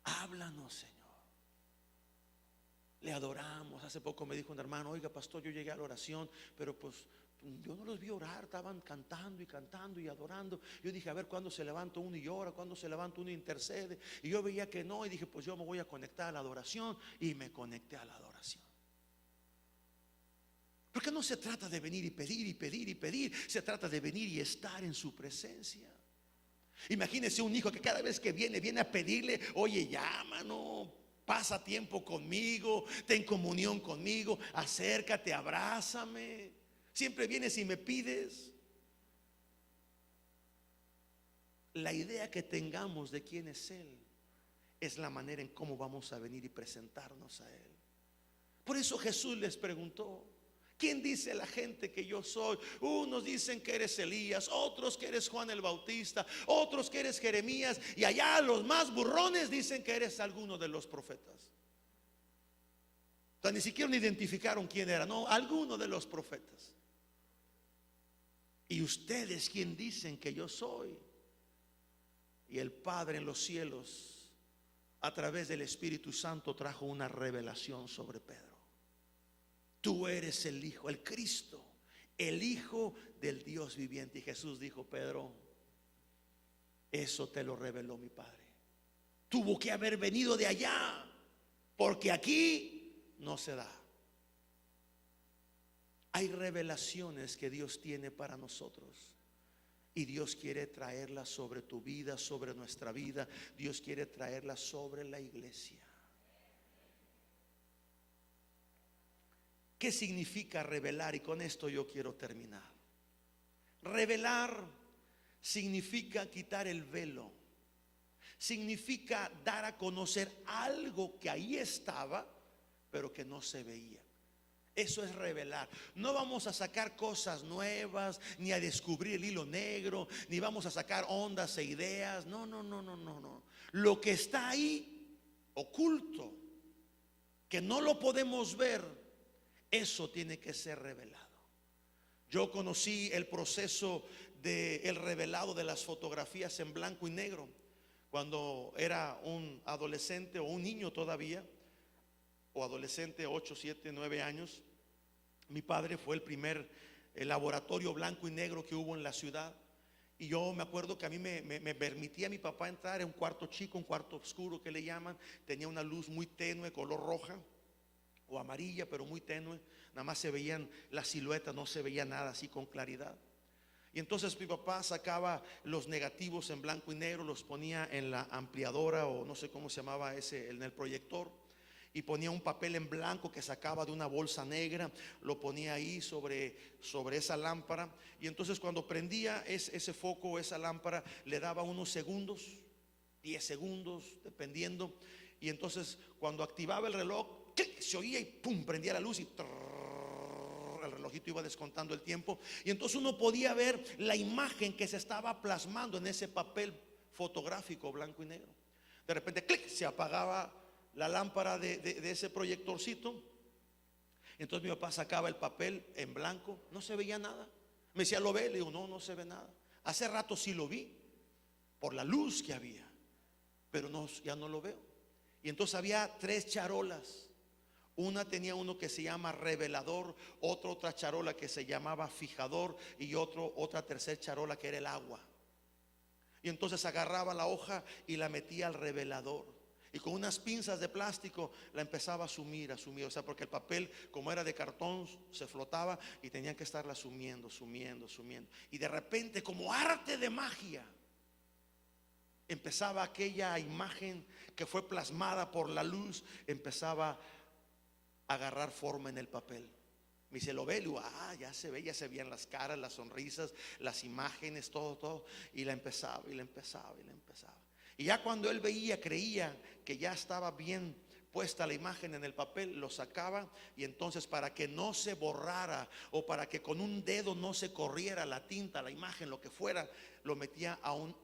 Háblanos, Señor. Le adoramos. Hace poco me dijo un hermano: oiga, pastor, yo llegué a la oración, pero pues yo no los vi orar, estaban cantando y cantando y adorando. Yo dije: a ver, ¿cuándo se levanta uno y ora? ¿Cuándo se levanta uno y intercede? Y yo veía que no, y dije: pues yo me voy a conectar a la adoración. Y me conecté a la adoración. Porque no se trata de venir y pedir y pedir y pedir, se trata de venir y estar en su presencia. Imagínese un hijo que cada vez que viene a pedirle: oye, llámanos, pasa tiempo conmigo, ten comunión conmigo, acércate, abrázame. Siempre vienes y me pides. La idea que tengamos de quién es Él es la manera en cómo vamos a venir y presentarnos a Él. Por eso Jesús les preguntó: ¿quién dice la gente que yo soy? Unos dicen que eres Elías, otros que eres Juan el Bautista, otros que eres Jeremías, y allá los más burrones dicen que eres alguno de los profetas. O sea, ni siquiera identificaron quién era, no, alguno de los profetas. ¿Y ustedes quién dicen que yo soy? Y el Padre en los cielos, a través del Espíritu Santo, trajo una revelación sobre Pedro. Tú eres el Hijo, el Cristo, el Hijo del Dios viviente. Y Jesús dijo: Pedro, eso te lo reveló mi Padre. Tuvo que haber venido de allá, porque aquí no se da. Hay revelaciones que Dios tiene para nosotros, y Dios quiere traerlas sobre tu vida, sobre nuestra vida. Dios quiere traerlas sobre la iglesia. ¿Qué significa revelar? Y con esto yo quiero terminar. Revelar significa quitar el velo. Significa dar a conocer algo que ahí estaba, pero que no se veía. Eso es revelar. No vamos a sacar cosas nuevas, ni a descubrir el hilo negro, ni vamos a sacar ondas e ideas. No, no, no, no, no, no. Lo que está ahí oculto, que no lo podemos ver, eso tiene que ser revelado. Yo conocí el proceso del revelado de las fotografías en blanco y negro cuando era un adolescente o un niño todavía, o adolescente, 8, 7, 9 años. Mi padre fue el primer laboratorio blanco y negro que hubo en la ciudad. Y yo me acuerdo que a mí me permitía mi papá entrar en un cuarto chico, un cuarto oscuro que le llaman. Tenía una luz muy tenue, color roja o amarilla, pero muy tenue. Nada más se veían las siluetas, no se veía nada así con claridad. Y entonces mi papá sacaba los negativos en blanco y negro, los ponía en la ampliadora, o no sé cómo se llamaba ese, en el proyector, y ponía un papel en blanco que sacaba de una bolsa negra, lo ponía ahí sobre esa lámpara. Y entonces cuando prendía ese foco o esa lámpara, le daba unos segundos, 10 segundos, dependiendo. Y entonces cuando activaba el reloj, ¡clic!, se oía y pum, prendía la luz y el relojito iba descontando el tiempo. Y entonces uno podía ver la imagen que se estaba plasmando en ese papel fotográfico blanco y negro. De repente, ¡clic!, se apagaba la lámpara de ese proyectorcito. Entonces mi papá sacaba el papel en blanco, no se veía nada. Me decía, ¿lo ve? Le digo, no, no se ve nada. Hace rato sí lo vi por la luz que había, pero no, ya no lo veo. Y entonces había 3 charolas. Una tenía uno que se llama revelador, otra charola que se llamaba fijador, y otra tercera charola que era el agua. Y entonces agarraba la hoja y la metía al revelador, y con unas pinzas de plástico la empezaba a sumir, o sea, porque el papel, como era de cartón, se flotaba y tenían que estarla sumiendo. Y de repente, como arte de magia, empezaba aquella imagen que fue plasmada por la luz, empezaba a agarrar forma en el papel. Me dice, ¿lo ve? Le digo, ya se veían las caras, las sonrisas, las imágenes, todo. Y la empezaba. Y ya cuando él creía que ya estaba bien puesta la imagen en el papel, lo sacaba, y entonces, para que no se borrara, o para que con un dedo no se corriera la tinta, la imagen, lo que fuera, lo metía a un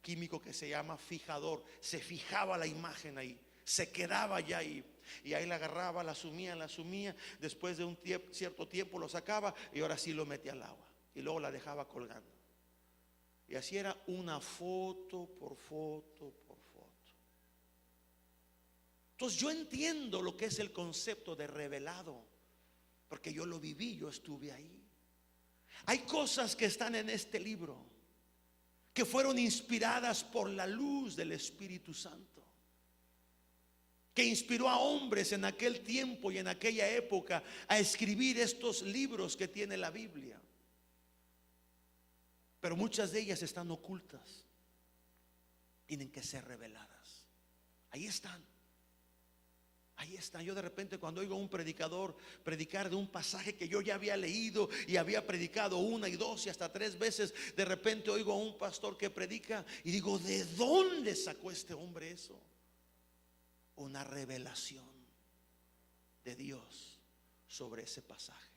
químico que se llama fijador. Se fijaba la imagen ahí, se quedaba ya ahí. Y ahí la agarraba, la sumía. Después de un cierto tiempo lo sacaba, y ahora sí lo metía al agua, y luego la dejaba colgando. Y así era, una foto por foto por foto. Entonces yo entiendo lo que es el concepto de revelado, porque yo lo viví, yo estuve ahí. Hay cosas que están en este libro que fueron inspiradas por la luz del Espíritu Santo, que inspiró a hombres en aquel tiempo y en aquella época a escribir estos libros que tiene la Biblia. Pero muchas de ellas están ocultas, tienen que ser reveladas. Ahí están. Yo de repente, cuando oigo a un predicador predicar de un pasaje que yo ya había leído y había predicado 1 y 2 y hasta 3 veces, de repente oigo a un pastor que predica y digo, ¿de dónde sacó este hombre eso? Una revelación de Dios sobre ese pasaje.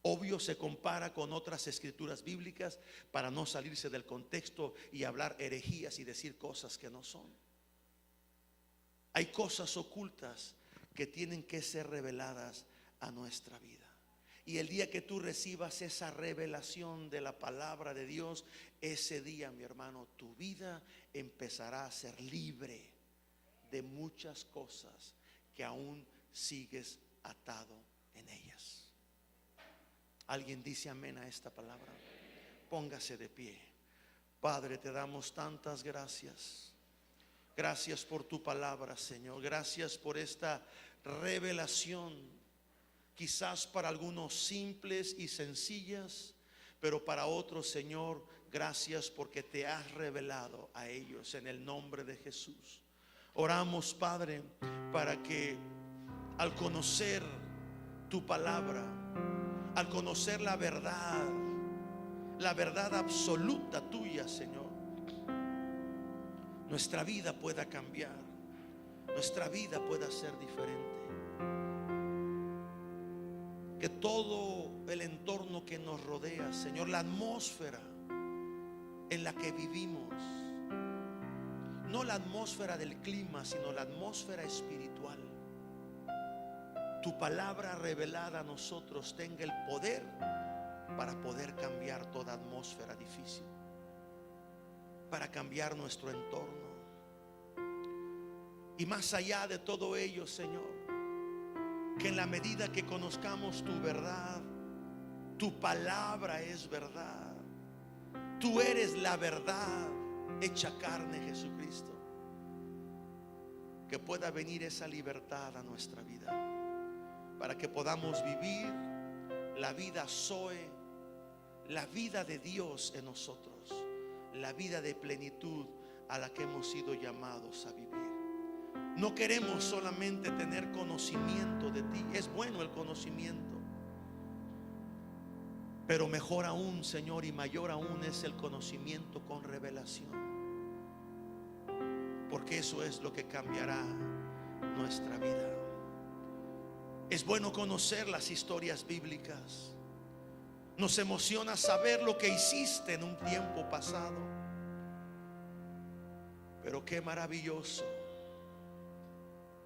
Obvio, se compara con otras escrituras bíblicas para no salirse del contexto y hablar herejías y decir cosas que no son. Hay cosas ocultas que tienen que ser reveladas a nuestra vida. Y el día que tú recibas esa revelación de la palabra de Dios, ese día, mi hermano, tu vida empezará a ser libre de muchas cosas que aún sigues atado en ellas. ¿Alguien dice amén a esta palabra? Póngase de pie. Padre, te damos tantas gracias. Gracias por tu palabra, Señor. Gracias por esta revelación, quizás para algunos simples y sencillas, pero para otros, Señor, gracias porque te has revelado a ellos en el nombre de Jesús. Oramos, Padre, para que al conocer tu palabra, al conocer la verdad absoluta tuya, Señor, nuestra vida pueda cambiar, nuestra vida pueda ser diferente. que todo el entorno que nos rodea, Señor, la atmósfera en la que vivimos, no la atmósfera del clima, sino la atmósfera espiritual, tu palabra revelada a nosotros tenga el poder para poder cambiar toda atmósfera difícil, para cambiar nuestro entorno. Y más allá de todo ello, Señor, que en la medida que conozcamos tu verdad, tu palabra es verdad, tú eres la verdad hecha carne, Jesucristo, que pueda venir esa libertad a nuestra vida, para que podamos vivir la vida Zoe, la vida de Dios en nosotros, la vida de plenitud a la que hemos sido llamados a vivir. No queremos solamente tener conocimiento de ti. Es bueno el conocimiento, pero mejor aún, Señor, y mayor aún es el conocimiento con revelación, porque eso es lo que cambiará nuestra vida. Es bueno conocer las historias bíblicas. Nos emociona saber lo que hiciste en un tiempo pasado, pero qué maravilloso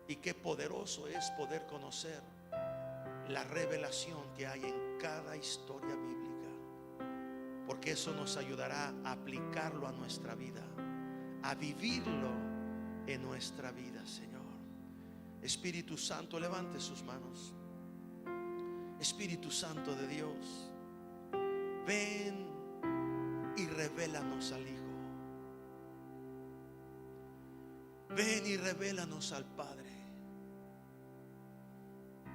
y qué poderoso es poder conocer la revelación que hay en cada historia bíblica, porque eso nos ayudará a aplicarlo a nuestra vida, a vivirlo en nuestra vida, Señor. Espíritu Santo, levante sus manos. Espíritu Santo de Dios, ven y revélanos al Hijo. Ven y revélanos al Padre.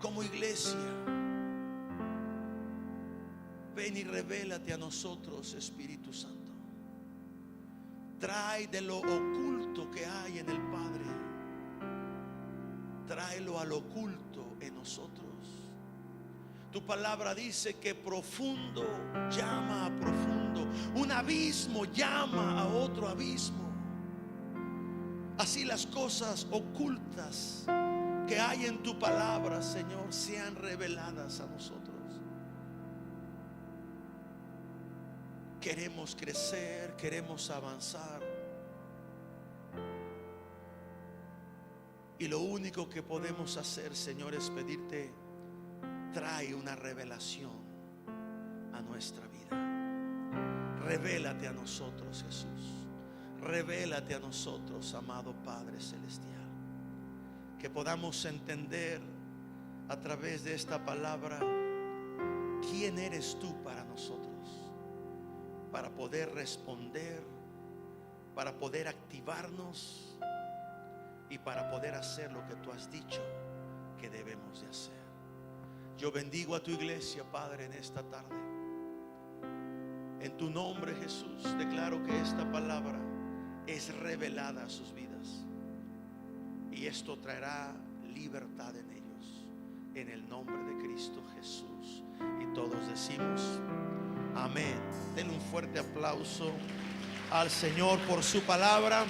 Como iglesia, ven y revélate a nosotros, Espíritu Santo. Trae de lo oculto que hay en el Padre, tráelo al oculto en nosotros. Tu palabra dice que profundo llama a profundo, un abismo llama a otro abismo. Así las cosas ocultas que hay en tu palabra, Señor, sean reveladas a nosotros. Queremos crecer, queremos avanzar, y lo único que podemos hacer, Señor, es pedirte: trae una revelación a nuestra vida. Revélate a nosotros, Jesús. Revélate a nosotros, amado Padre Celestial. Que podamos entender a través de esta palabra quién eres tú para nosotros, para poder responder, para poder activarnos y para poder hacer lo que tú has dicho que debemos de hacer. Yo bendigo a tu iglesia, Padre, en esta tarde. En tu nombre, Jesús, declaro que esta palabra es revelada a sus vidas, y esto traerá libertad en ellos, en el nombre de Cristo Jesús. Y todos decimos amén. Den un fuerte aplauso al Señor por su palabra.